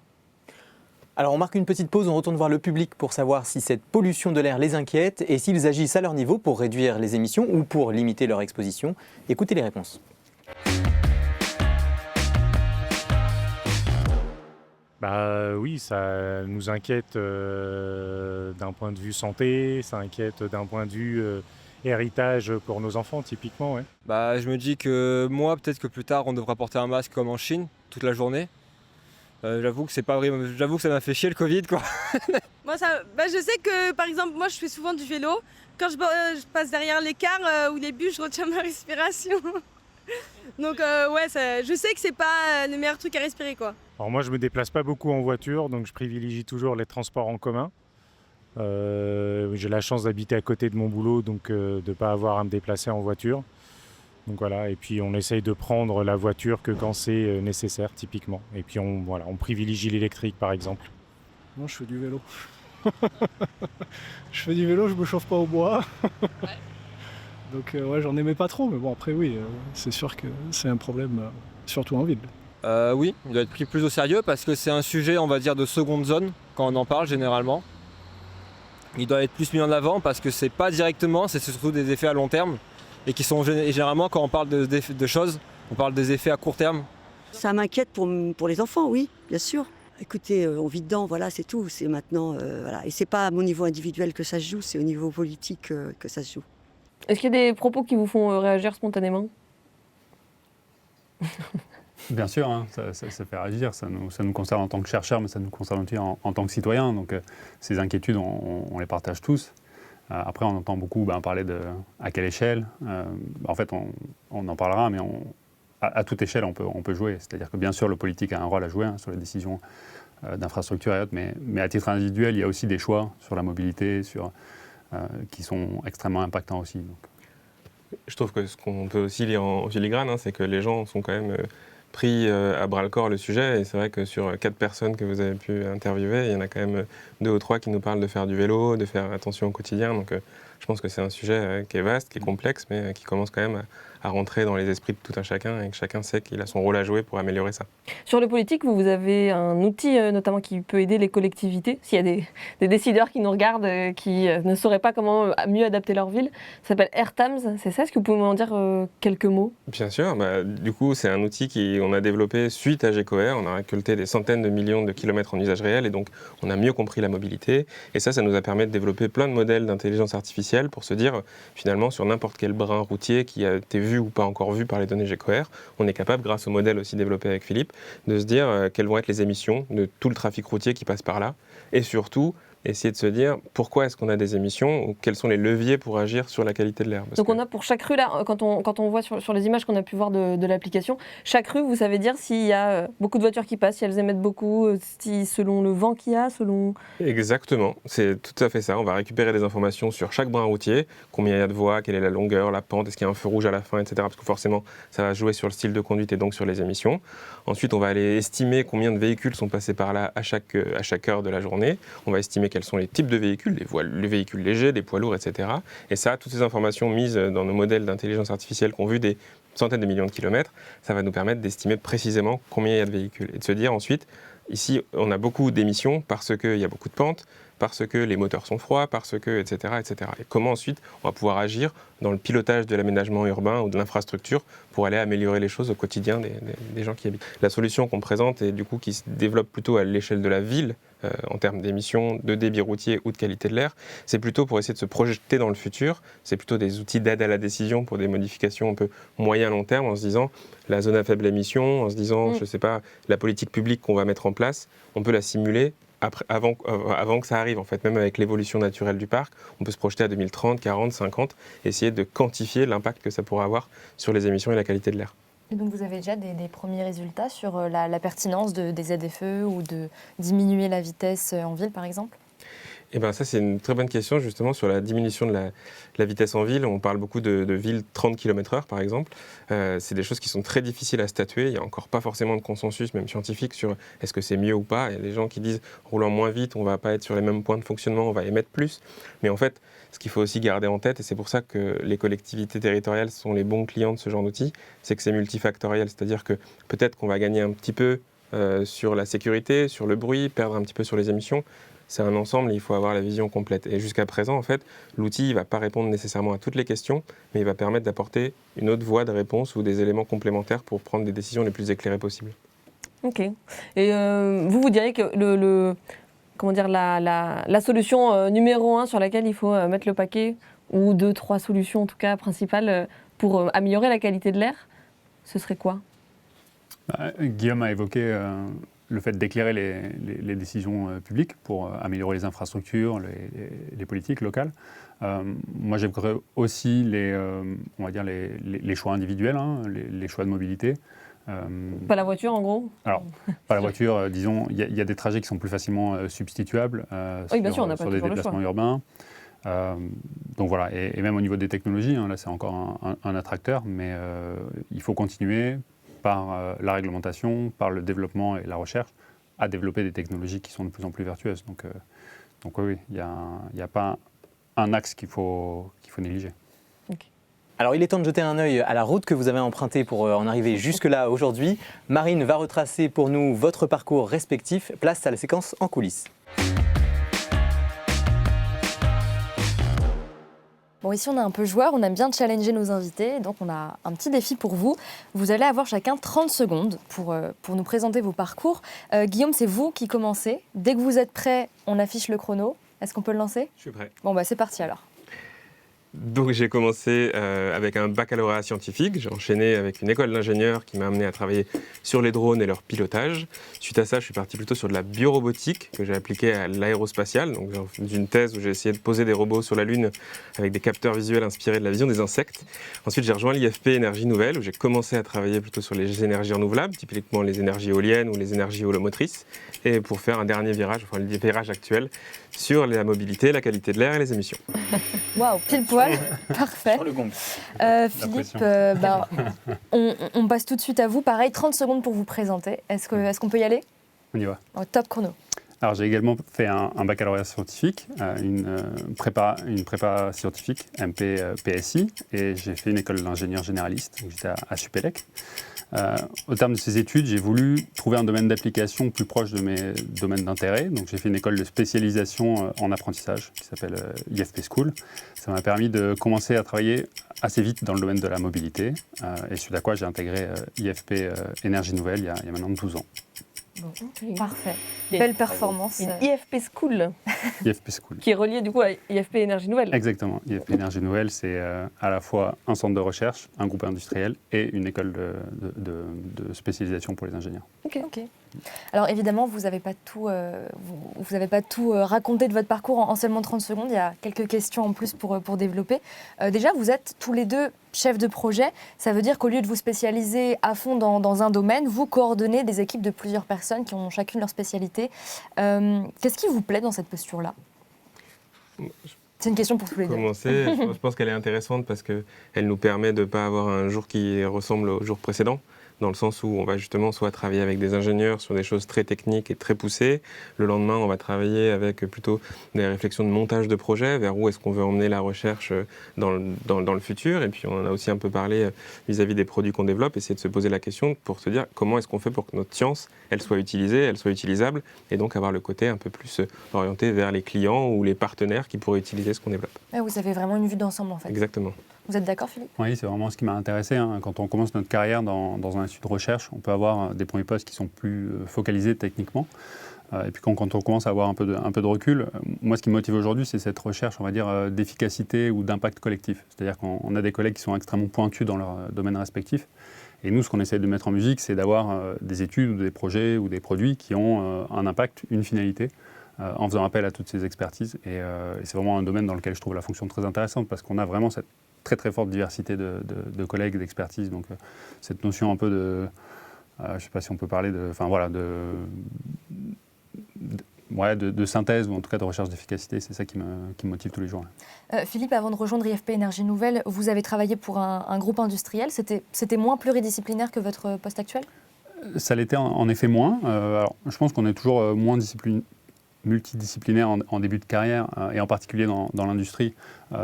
Alors on marque une petite pause, on retourne voir le public pour savoir si cette pollution de l'air les inquiète et s'ils agissent à leur niveau pour réduire les émissions ou pour limiter leur exposition. Écoutez les réponses. Oui, ça nous inquiète d'un point de vue santé, ça inquiète d'un point de vue héritage pour nos enfants typiquement. Ouais. Je me dis que moi, peut-être que plus tard, on devra porter un masque comme en Chine toute la journée. J'avoue que c'est pas vrai. J'avoue que ça m'a fait chier le Covid, quoi. Moi, je sais que, par exemple, moi, je fais souvent du vélo. Quand je passe derrière les cars ou les bus, je retiens ma respiration. Donc, je sais que c'est pas le meilleur truc à respirer, quoi. Alors moi, je me déplace pas beaucoup en voiture, donc je privilégie toujours les transports en commun. J'ai la chance d'habiter à côté de mon boulot, donc de ne pas avoir à me déplacer en voiture. Donc voilà, et puis on essaye de prendre la voiture que quand c'est nécessaire, typiquement. Et puis on privilégie l'électrique, par exemple. Moi, je fais du vélo. Je fais du vélo, je me chauffe pas au bois. Donc j'en aimais pas trop, mais bon, après oui, c'est sûr que c'est un problème, surtout en ville. Oui, il doit être pris plus au sérieux parce que c'est un sujet, on va dire, de seconde zone quand on en parle généralement. Il doit être plus mis en avant parce que c'est pas directement, c'est surtout des effets à long terme. Et qui sont généralement, quand on parle de choses, on parle des effets à court terme. Ça m'inquiète pour les enfants, oui, bien sûr. Écoutez, on vit dedans, voilà, c'est tout. C'est maintenant, voilà. Et c'est pas à mon niveau individuel que ça se joue, c'est au niveau politique que ça se joue. Est-ce qu'il y a des propos qui vous font réagir spontanément? Bien sûr, hein, ça fait réagir. Ça nous concerne en tant que chercheurs, mais ça nous concerne aussi en tant que citoyens. Donc ces inquiétudes, on les partage tous. Après, on entend beaucoup parler de à quelle échelle. En fait, on en parlera, mais à toute échelle, on peut jouer. C'est-à-dire que bien sûr, le politique a un rôle à jouer sur les décisions d'infrastructure et autres, mais à titre individuel, il y a aussi des choix sur la mobilité, qui sont extrêmement impactants aussi. Donc. Je trouve que ce qu'on peut aussi lire en filigrane, c'est que les gens sont quand même pris à bras-le-corps le sujet. Et c'est vrai que sur 4 personnes que vous avez pu interviewer, il y en a quand même 2 ou 3 qui nous parlent de faire du vélo, de faire attention au quotidien. Donc je pense que c'est un sujet qui est vaste, qui est complexe, mais qui commence quand même à rentrer dans les esprits de tout un chacun et que chacun sait qu'il a son rôle à jouer pour améliorer ça. Sur le politique, vous avez un outil notamment qui peut aider les collectivités. S'il y a des décideurs qui nous regardent, qui ne sauraient pas comment mieux adapter leur ville, ça s'appelle AirTams, c'est ça? Est-ce que vous pouvez m'en dire quelques mots? Bien sûr, du coup c'est un outil qu'on a développé suite à GECOR. On a récolté des centaines de millions de kilomètres en usage réel et donc on a mieux compris la mobilité. Et ça nous a permis de développer plein de modèles d'intelligence artificielle pour se dire finalement sur n'importe quel brin routier qui a été vu ou pas encore vu par les données GECOR, on est capable, grâce au modèle aussi développé avec Philippe, de se dire quelles vont être les émissions de tout le trafic routier qui passe par là et surtout essayer de se dire pourquoi est-ce qu'on a des émissions ou quels sont les leviers pour agir sur la qualité de l'air. Donc on a pour chaque rue, là, quand on voit sur les images qu'on a pu voir de l'application, chaque rue, vous savez dire s'il y a beaucoup de voitures qui passent, si elles émettent beaucoup, selon le vent qu'il y a, selon... Exactement, c'est tout à fait ça. On va récupérer des informations sur chaque brin routier, combien il y a de voies, quelle est la longueur, la pente, est-ce qu'il y a un feu rouge à la fin, etc. Parce que forcément, ça va jouer sur le style de conduite et donc sur les émissions. Ensuite, on va aller estimer combien de véhicules sont passés par là à chaque heure de la journée. On va estimer quels sont les types de véhicules, les véhicules légers, les poids lourds, etc. Et ça, toutes ces informations mises dans nos modèles d'intelligence artificielle qui ont vu des centaines de millions de kilomètres, ça va nous permettre d'estimer précisément combien il y a de véhicules. Et de se dire ensuite, ici, on a beaucoup d'émissions parce qu'il y a beaucoup de pentes, parce que les moteurs sont froids, parce que, etc., etc. Et comment ensuite on va pouvoir agir dans le pilotage de l'aménagement urbain ou de l'infrastructure pour aller améliorer les choses au quotidien des gens qui habitent. La solution qu'on présente et du coup qui se développe plutôt à l'échelle de la ville, en termes d'émissions, de débit routier ou de qualité de l'air, c'est plutôt pour essayer de se projeter dans le futur, c'est plutôt des outils d'aide à la décision pour des modifications un peu moyen-long terme en se disant la zone à faible émission, en se disant, je ne sais pas, la politique publique qu'on va mettre en place, on peut la simuler avant que ça arrive, en fait, même avec l'évolution naturelle du parc, on peut se projeter à 2030, 40, 50, essayer de quantifier l'impact que ça pourra avoir sur les émissions et la qualité de l'air. Et donc vous avez déjà des premiers résultats sur la pertinence des ZFE ou de diminuer la vitesse en ville, par exemple? Eh bien ça, c'est une très bonne question, justement, sur la diminution de la vitesse en ville. On parle beaucoup de villes 30 km/h, par exemple. C'est des choses qui sont très difficiles à statuer. Il n'y a encore pas forcément de consensus, même scientifique, sur est-ce que c'est mieux ou pas. Il y a des gens qui disent, roulant moins vite, on ne va pas être sur les mêmes points de fonctionnement, on va émettre plus. Mais en fait, ce qu'il faut aussi garder en tête, et c'est pour ça que les collectivités territoriales sont les bons clients de ce genre d'outils, c'est que c'est multifactoriel. C'est-à-dire que peut-être qu'on va gagner un petit peu sur la sécurité, sur le bruit, perdre un petit peu sur les émissions. C'est un ensemble et il faut avoir la vision complète. Et jusqu'à présent, en fait, l'outil ne va pas répondre nécessairement à toutes les questions, mais il va permettre d'apporter une autre voie de réponse ou des éléments complémentaires pour prendre des décisions les plus éclairées possibles. Ok. Et vous diriez que la solution numéro 1 sur laquelle il faut mettre le paquet, ou 2, 3 solutions en tout cas principales pour améliorer la qualité de l'air, ce serait quoi? Guillaume a évoqué le fait d'éclairer les décisions publiques pour améliorer les infrastructures, les politiques locales. Moi, j'aimerais aussi les choix individuels, les choix de mobilité. Pas la voiture, en gros? Alors, pas la voiture, disons, il y a des trajets qui sont plus facilement substituables oui, bien sûr, on n'a pas sur des déplacements urbains. Donc voilà, et même au niveau des technologies, là c'est encore un attracteur, mais il faut continuer par la réglementation, par le développement et la recherche, à développer des technologies qui sont de plus en plus vertueuses. Donc oui, il n'y a pas un axe qu'il faut négliger. Okay. Alors il est temps de jeter un œil à la route que vous avez empruntée pour en arriver jusque-là aujourd'hui. Marine va retracer pour nous votre parcours respectif. Place à la séquence en coulisses. Bon, ici on est un peu joueur, on aime bien challenger nos invités, donc on a un petit défi pour vous. Vous allez avoir chacun 30 secondes pour nous présenter vos parcours. Guillaume, c'est vous qui commencez. Dès que vous êtes prêt, on affiche le chrono. Est-ce qu'on peut le lancer? Je suis prêt. Bon, c'est parti alors. Donc j'ai commencé avec un baccalauréat scientifique, j'ai enchaîné avec une école d'ingénieur qui m'a amené à travailler sur les drones et leur pilotage. Suite à ça, je suis parti plutôt sur de la biorobotique que j'ai appliquée à l'aérospatiale, donc d'une thèse où j'ai essayé de poser des robots sur la Lune avec des capteurs visuels inspirés de la vision des insectes. Ensuite, j'ai rejoint l'IFP Énergie Nouvelle où j'ai commencé à travailler plutôt sur les énergies renouvelables, typiquement les énergies éoliennes ou les énergies holomotrices, et pour faire un dernier virage, enfin le virage actuel, sur la mobilité, la qualité de l'air et les émissions. Waouh, pile poil, parfait. Sur le gong. Philippe, on passe tout de suite à vous. Pareil, 30 secondes pour vous présenter. Est-ce qu'on peut y aller? On y va. Top chrono. Alors j'ai également fait un baccalauréat scientifique, une prépa scientifique, MP-PSI, et j'ai fait une école d'ingénieur généraliste, donc j'étais à Supélec. Au terme de ces études, j'ai voulu trouver un domaine d'application plus proche de mes domaines d'intérêt. Donc j'ai fait une école de spécialisation en apprentissage qui s'appelle IFP School. Ça m'a permis de commencer à travailler assez vite dans le domaine de la mobilité. Et suite à quoi j'ai intégré IFP Énergie Nouvelle il y a maintenant 12 ans. Bon, parfait. Belle performance. Une IFP School. IFP School. Qui est reliée du coup à IFP Énergie Nouvelle. Exactement. IFP Énergie Nouvelle, c'est à la fois un centre de recherche, un groupe industriel et une école de spécialisation pour les ingénieurs. Ok. Alors évidemment, vous n'avez pas tout, raconté de votre parcours en seulement 30 secondes. Il y a quelques questions en plus pour développer. Déjà, vous êtes tous les deux chefs de projet. Ça veut dire qu'au lieu de vous spécialiser à fond dans un domaine, vous coordonnez des équipes de plusieurs personnes qui ont chacune leur spécialité. Qu'est-ce qui vous plaît dans cette posture-là ? C'est une question pour tous les deux. Je pense qu'elle est intéressante parce qu'elle nous permet de ne pas avoir un jour qui ressemble au jour précédent, dans le sens où on va justement soit travailler avec des ingénieurs sur des choses très techniques et très poussées. Le lendemain, on va travailler avec plutôt des réflexions de montage de projet, vers où est-ce qu'on veut emmener la recherche dans le futur. Et puis on en a aussi un peu parlé vis-à-vis des produits qu'on développe, essayer de se poser la question pour se dire comment est-ce qu'on fait pour que notre science, elle soit utilisée, elle soit utilisable, et donc avoir le côté un peu plus orienté vers les clients ou les partenaires qui pourraient utiliser ce qu'on développe. Vous avez vraiment une vue d'ensemble en fait. Exactement. Vous êtes d'accord, Philippe ? Oui, c'est vraiment ce qui m'a intéressé. Quand on commence notre carrière dans un institut de recherche, on peut avoir des premiers postes qui sont plus focalisés techniquement. Et puis quand on commence à avoir un peu de recul, moi ce qui me motive aujourd'hui, c'est cette recherche, on va dire, d'efficacité ou d'impact collectif. C'est-à-dire qu'on a des collègues qui sont extrêmement pointus dans leur domaine respectif. Et nous, ce qu'on essaie de mettre en musique, c'est d'avoir des études ou des projets ou des produits qui ont un impact, une finalité, en faisant appel à toutes ces expertises. Et c'est vraiment un domaine dans lequel je trouve la fonction très intéressante parce qu'on a vraiment cette très très forte diversité de collègues, d'expertise. Donc cette notion un peu de, je ne sais pas si on peut parler de, enfin voilà, de synthèse ou en tout cas de recherche d'efficacité, c'est ça qui me motive tous les jours. Philippe, avant de rejoindre IFP Énergie Nouvelle, vous avez travaillé pour un groupe industriel. C'était moins pluridisciplinaire que votre poste actuel ? Ça l'était en effet moins. Alors, je pense qu'on est toujours moins multidisciplinaire en début de carrière et en particulier dans l'industrie.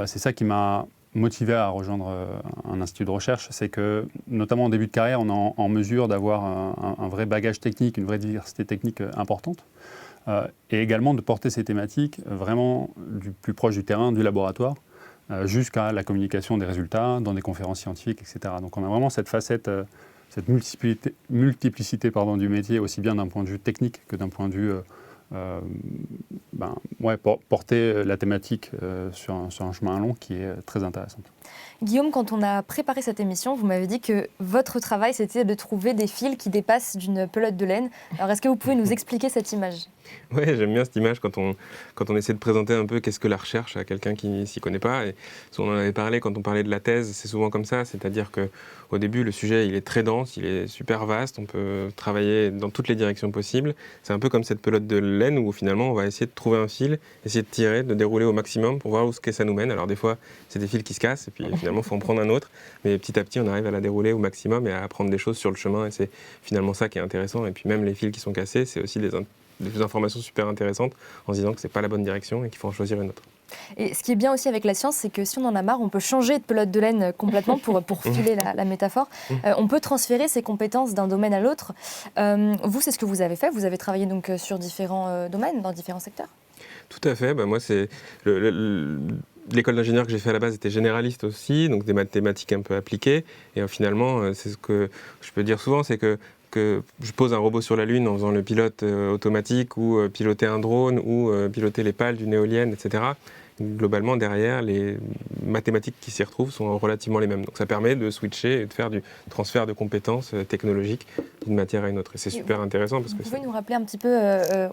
C'est ça qui m'a motivé à rejoindre un institut de recherche, c'est que, notamment en début de carrière, on est en mesure d'avoir un vrai bagage technique, une vraie diversité technique importante, et également de porter ces thématiques vraiment du plus proche du terrain, du laboratoire, jusqu'à la communication des résultats dans des conférences scientifiques, etc. Donc on a vraiment cette facette, cette multiplicité du métier, aussi bien d'un point de vue technique que d'un point de vue porter la thématique sur un chemin long qui est très intéressant. Guillaume, quand on a préparé cette émission, vous m'avez dit que votre travail, c'était de trouver des fils qui dépassent d'une pelote de laine. Alors, est-ce que vous pouvez nous expliquer cette image ? Oui, j'aime bien cette image quand on essaie de présenter un peu qu'est-ce que la recherche à quelqu'un qui ne s'y connaît pas. Et on en avait parlé quand on parlait de la thèse, c'est souvent comme ça, c'est-à-dire qu'au début, le sujet il est très dense, il est super vaste, on peut travailler dans toutes les directions possibles. C'est un peu comme cette pelote de laine où finalement on va essayer de trouver un fil, essayer de tirer, de dérouler au maximum pour voir où ça nous mène. Alors des fois, c'est des fils qui se cassent et puis finalement, il faut en prendre un autre. Mais petit à petit, on arrive à la dérouler au maximum et à apprendre des choses sur le chemin. Et c'est finalement ça qui est intéressant. Et puis même les fils qui sont cassés, c'est aussi des informations super intéressantes en se disant que ce n'est pas la bonne direction et qu'il faut en choisir une autre. Et ce qui est bien aussi avec la science, c'est que si on en a marre, on peut changer de pelote de laine complètement pour filer la métaphore. On peut transférer ses compétences d'un domaine à l'autre. Vous, c'est ce que vous avez fait. Vous avez travaillé donc sur différents domaines, dans différents secteurs. Tout à fait. Moi, c'est l'école d'ingénieur que j'ai fait à la base était généraliste aussi, donc des mathématiques un peu appliquées. Et finalement, c'est ce que je peux dire souvent, c'est que je pose un robot sur la Lune en faisant le pilote automatique ou piloter un drone ou piloter les pales d'une éolienne, etc. Globalement, derrière, les mathématiques qui s'y retrouvent sont relativement les mêmes. Donc ça permet de switcher et de faire du transfert de compétences technologiques d'une matière à une autre. Et c'est super intéressant. Vous pouvez nous rappeler un petit peu,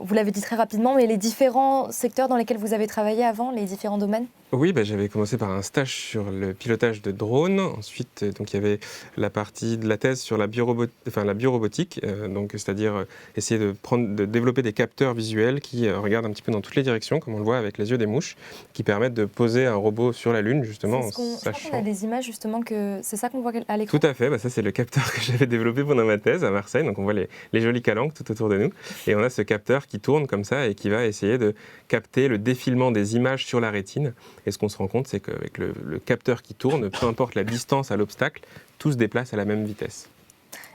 vous l'avez dit très rapidement, mais les différents secteurs dans lesquels vous avez travaillé avant, les différents domaines ? Oui, j'avais commencé par un stage sur le pilotage de drones. Ensuite, donc, il y avait la partie de la thèse sur la biorobotique, c'est-à-dire essayer de développer des capteurs visuels qui regardent un petit peu dans toutes les directions, comme on le voit avec les yeux des mouches, qui permettent de poser un robot sur la Lune, justement, Je crois qu'on a des images justement, c'est ça qu'on voit à l'écran. Tout à fait, ça c'est le capteur que j'avais développé pendant ma thèse à Marseille, donc on voit les jolies calanques tout autour de nous, et on a ce capteur qui tourne comme ça et qui va essayer de capter le défilement des images sur la rétine, et ce qu'on se rend compte c'est qu'avec le capteur qui tourne, peu importe la distance à l'obstacle, tout se déplace à la même vitesse.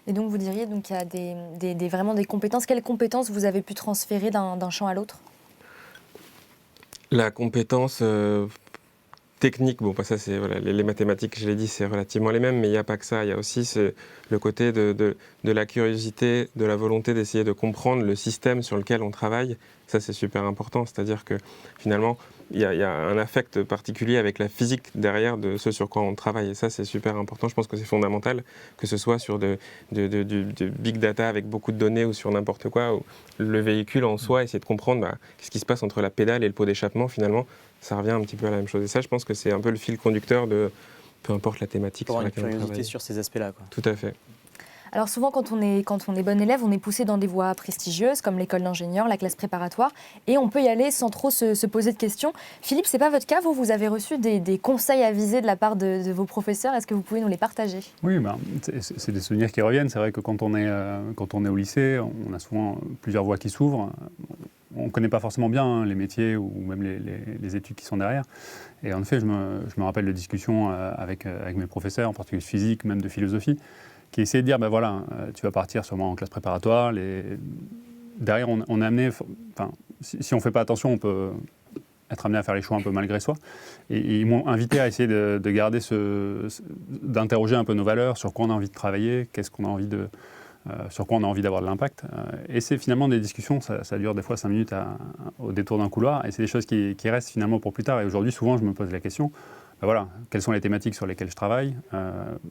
Et donc vous diriez qu'il y a vraiment des compétences. Quelles compétences vous avez pu transférer d'un champ à l'autre ? La compétence technique, ça c'est les mathématiques, je l'ai dit, c'est relativement les mêmes, mais il n'y a pas que ça. Il y a aussi le côté de la curiosité, de la volonté d'essayer de comprendre le système sur lequel on travaille. Ça c'est super important, c'est-à-dire que finalement il y a un affect particulier avec la physique derrière de ce sur quoi on travaille. Et ça c'est super important, je pense que c'est fondamental, que ce soit sur du big data avec beaucoup de données ou sur n'importe quoi, ou le véhicule en soi, essayer de comprendre qu'est-ce qui se passe entre la pédale et le pot d'échappement finalement. Ça revient un petit peu à la même chose. Et ça, je pense que c'est un peu le fil conducteur de peu importe la thématique sur laquelle on travaille. Curiosité sur ces aspects-là. Tout à fait. Alors souvent, quand on est bon élève, on est poussé dans des voies prestigieuses, comme l'école d'ingénieur, la classe préparatoire, et on peut y aller sans trop se poser de questions. Philippe, c'est pas votre cas, vous avez reçu des conseils avisés de la part de vos professeurs. Est-ce que vous pouvez nous les partager ? Oui, c'est des souvenirs qui reviennent. C'est vrai que quand on est au lycée, on a souvent plusieurs voies qui s'ouvrent. On ne connaît pas forcément bien les métiers ou même les études qui sont derrière. Et en effet, je me rappelle de discussions avec mes professeurs, en particulier de physique, même de philosophie, qui essayaient de dire, tu vas partir sûrement en classe préparatoire. Derrière, on est amené, si on ne fait pas attention, on peut être amené à faire les choix un peu malgré soi. Et ils m'ont invité à essayer de garder d'interroger un peu nos valeurs, sur quoi on a envie de travailler, qu'est-ce qu'on a envie sur quoi on a envie d'avoir de l'impact. Et c'est finalement des discussions, ça dure des fois 5 minutes au détour d'un couloir, et c'est des choses qui restent finalement pour plus tard. Et aujourd'hui, souvent, je me pose la question, quelles sont les thématiques sur lesquelles je travaille ?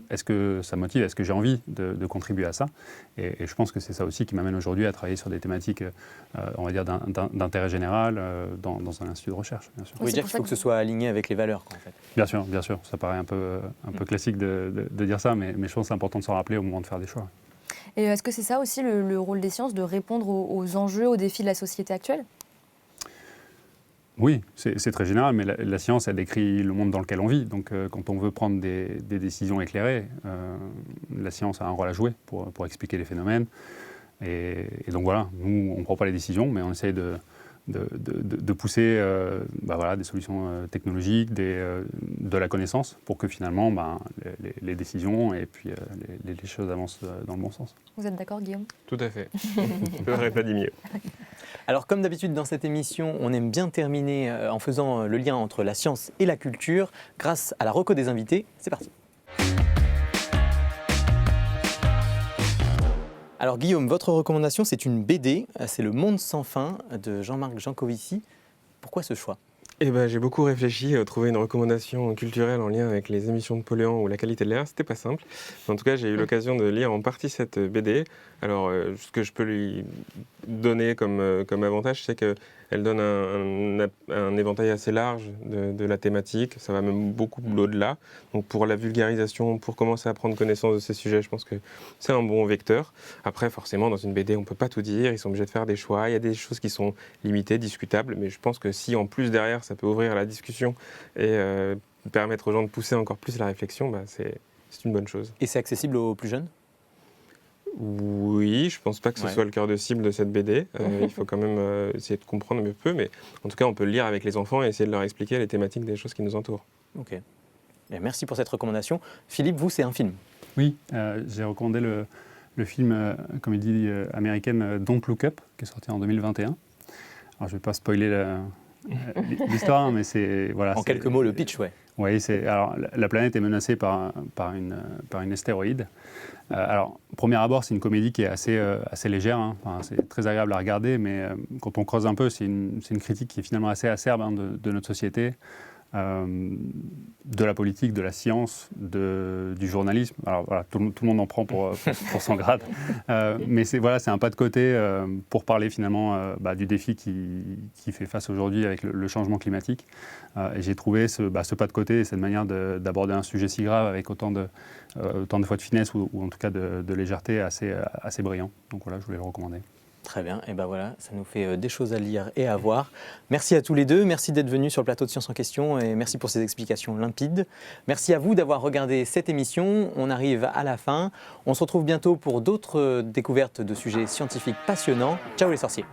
Est-ce que ça motive ? Est-ce que j'ai envie de contribuer à ça ? Et je pense que c'est ça aussi qui m'amène aujourd'hui à travailler sur des thématiques, on va dire, d'intérêt général dans un institut de recherche. Bien sûr. Vous voulez dire qu'il faut que ce soit aligné avec les valeurs, en fait. Bien sûr. Ça paraît un peu classique de dire ça, mais je pense que c'est important de s'en rappeler au moment de faire des choix. Et est-ce que c'est ça aussi le rôle des sciences, de répondre aux enjeux, aux défis de la société actuelle ? Oui, c'est très général, mais la science, elle décrit le monde dans lequel on vit. Donc quand on veut prendre des décisions éclairées, la science a un rôle à jouer pour expliquer les phénomènes. Et donc voilà, nous, on ne prend pas les décisions, mais on essaye de pousser des solutions technologiques, de la connaissance, pour que finalement les décisions et puis les choses avancent dans le bon sens. Vous êtes d'accord, Guillaume ? Tout à fait. Je n'aurais pas dit mieux. Alors comme d'habitude dans cette émission, on aime bien terminer en faisant le lien entre la science et la culture. Grâce à la reco des invités, c'est parti. Alors Guillaume, votre recommandation, c'est une BD, c'est Le Monde sans fin de Jean-Marc Jancovici. Pourquoi ce choix ? J'ai beaucoup réfléchi, trouver une recommandation culturelle en lien avec les émissions de polluants ou la qualité de l'air, c'était pas simple. Mais en tout cas, j'ai eu l'occasion de lire en partie cette BD. Alors, ce que je peux lui donner comme avantage, c'est qu'elle donne un éventail assez large de la thématique. Ça va même beaucoup au-delà. Donc, pour la vulgarisation, pour commencer à prendre connaissance de ces sujets, je pense que c'est un bon vecteur. Après, forcément, dans une BD, on ne peut pas tout dire. Ils sont obligés de faire des choix. Il y a des choses qui sont limitées, discutables. Mais je pense que si, en plus, derrière, ça peut ouvrir la discussion et permettre aux gens de pousser encore plus la réflexion, c'est une bonne chose. Et c'est accessible aux plus jeunes ? Oui, je ne pense pas que ce soit le cœur de cible de cette BD. Il faut quand même essayer de comprendre un peu, mais en tout cas, on peut le lire avec les enfants et essayer de leur expliquer les thématiques des choses qui nous entourent. Ok. Et merci pour cette recommandation. Philippe, vous, c'est un film ? Oui, j'ai recommandé le film comédie américaine Don't Look Up, qui est sorti en 2021. Alors, je ne vais pas spoiler l'histoire, mais c'est... Voilà, quelques mots, le pitch, ouais. Oui, alors la planète est menacée par une astéroïde. Alors, au premier abord, c'est une comédie qui est assez légère, hein. Enfin, c'est très agréable à regarder, mais quand on creuse un peu, c'est une critique qui est finalement assez acerbe, hein, de notre société, de la politique, de la science, du journalisme. Alors voilà, tout le monde en prend pour son grade. Mais c'est un pas de côté pour parler finalement du défi qui fait face aujourd'hui avec le changement climatique. Et j'ai trouvé ce pas de côté et cette manière d'aborder un sujet si grave avec autant de fois de finesse ou en tout cas de légèreté assez brillant. Donc voilà, je voulais le recommander. Très bien, et ben voilà, ça nous fait des choses à lire et à voir. Merci à tous les deux, merci d'être venus sur le plateau de Science en question et merci pour ces explications limpides. Merci à vous d'avoir regardé cette émission, on arrive à la fin. On se retrouve bientôt pour d'autres découvertes de sujets scientifiques passionnants. Ciao les sorciers.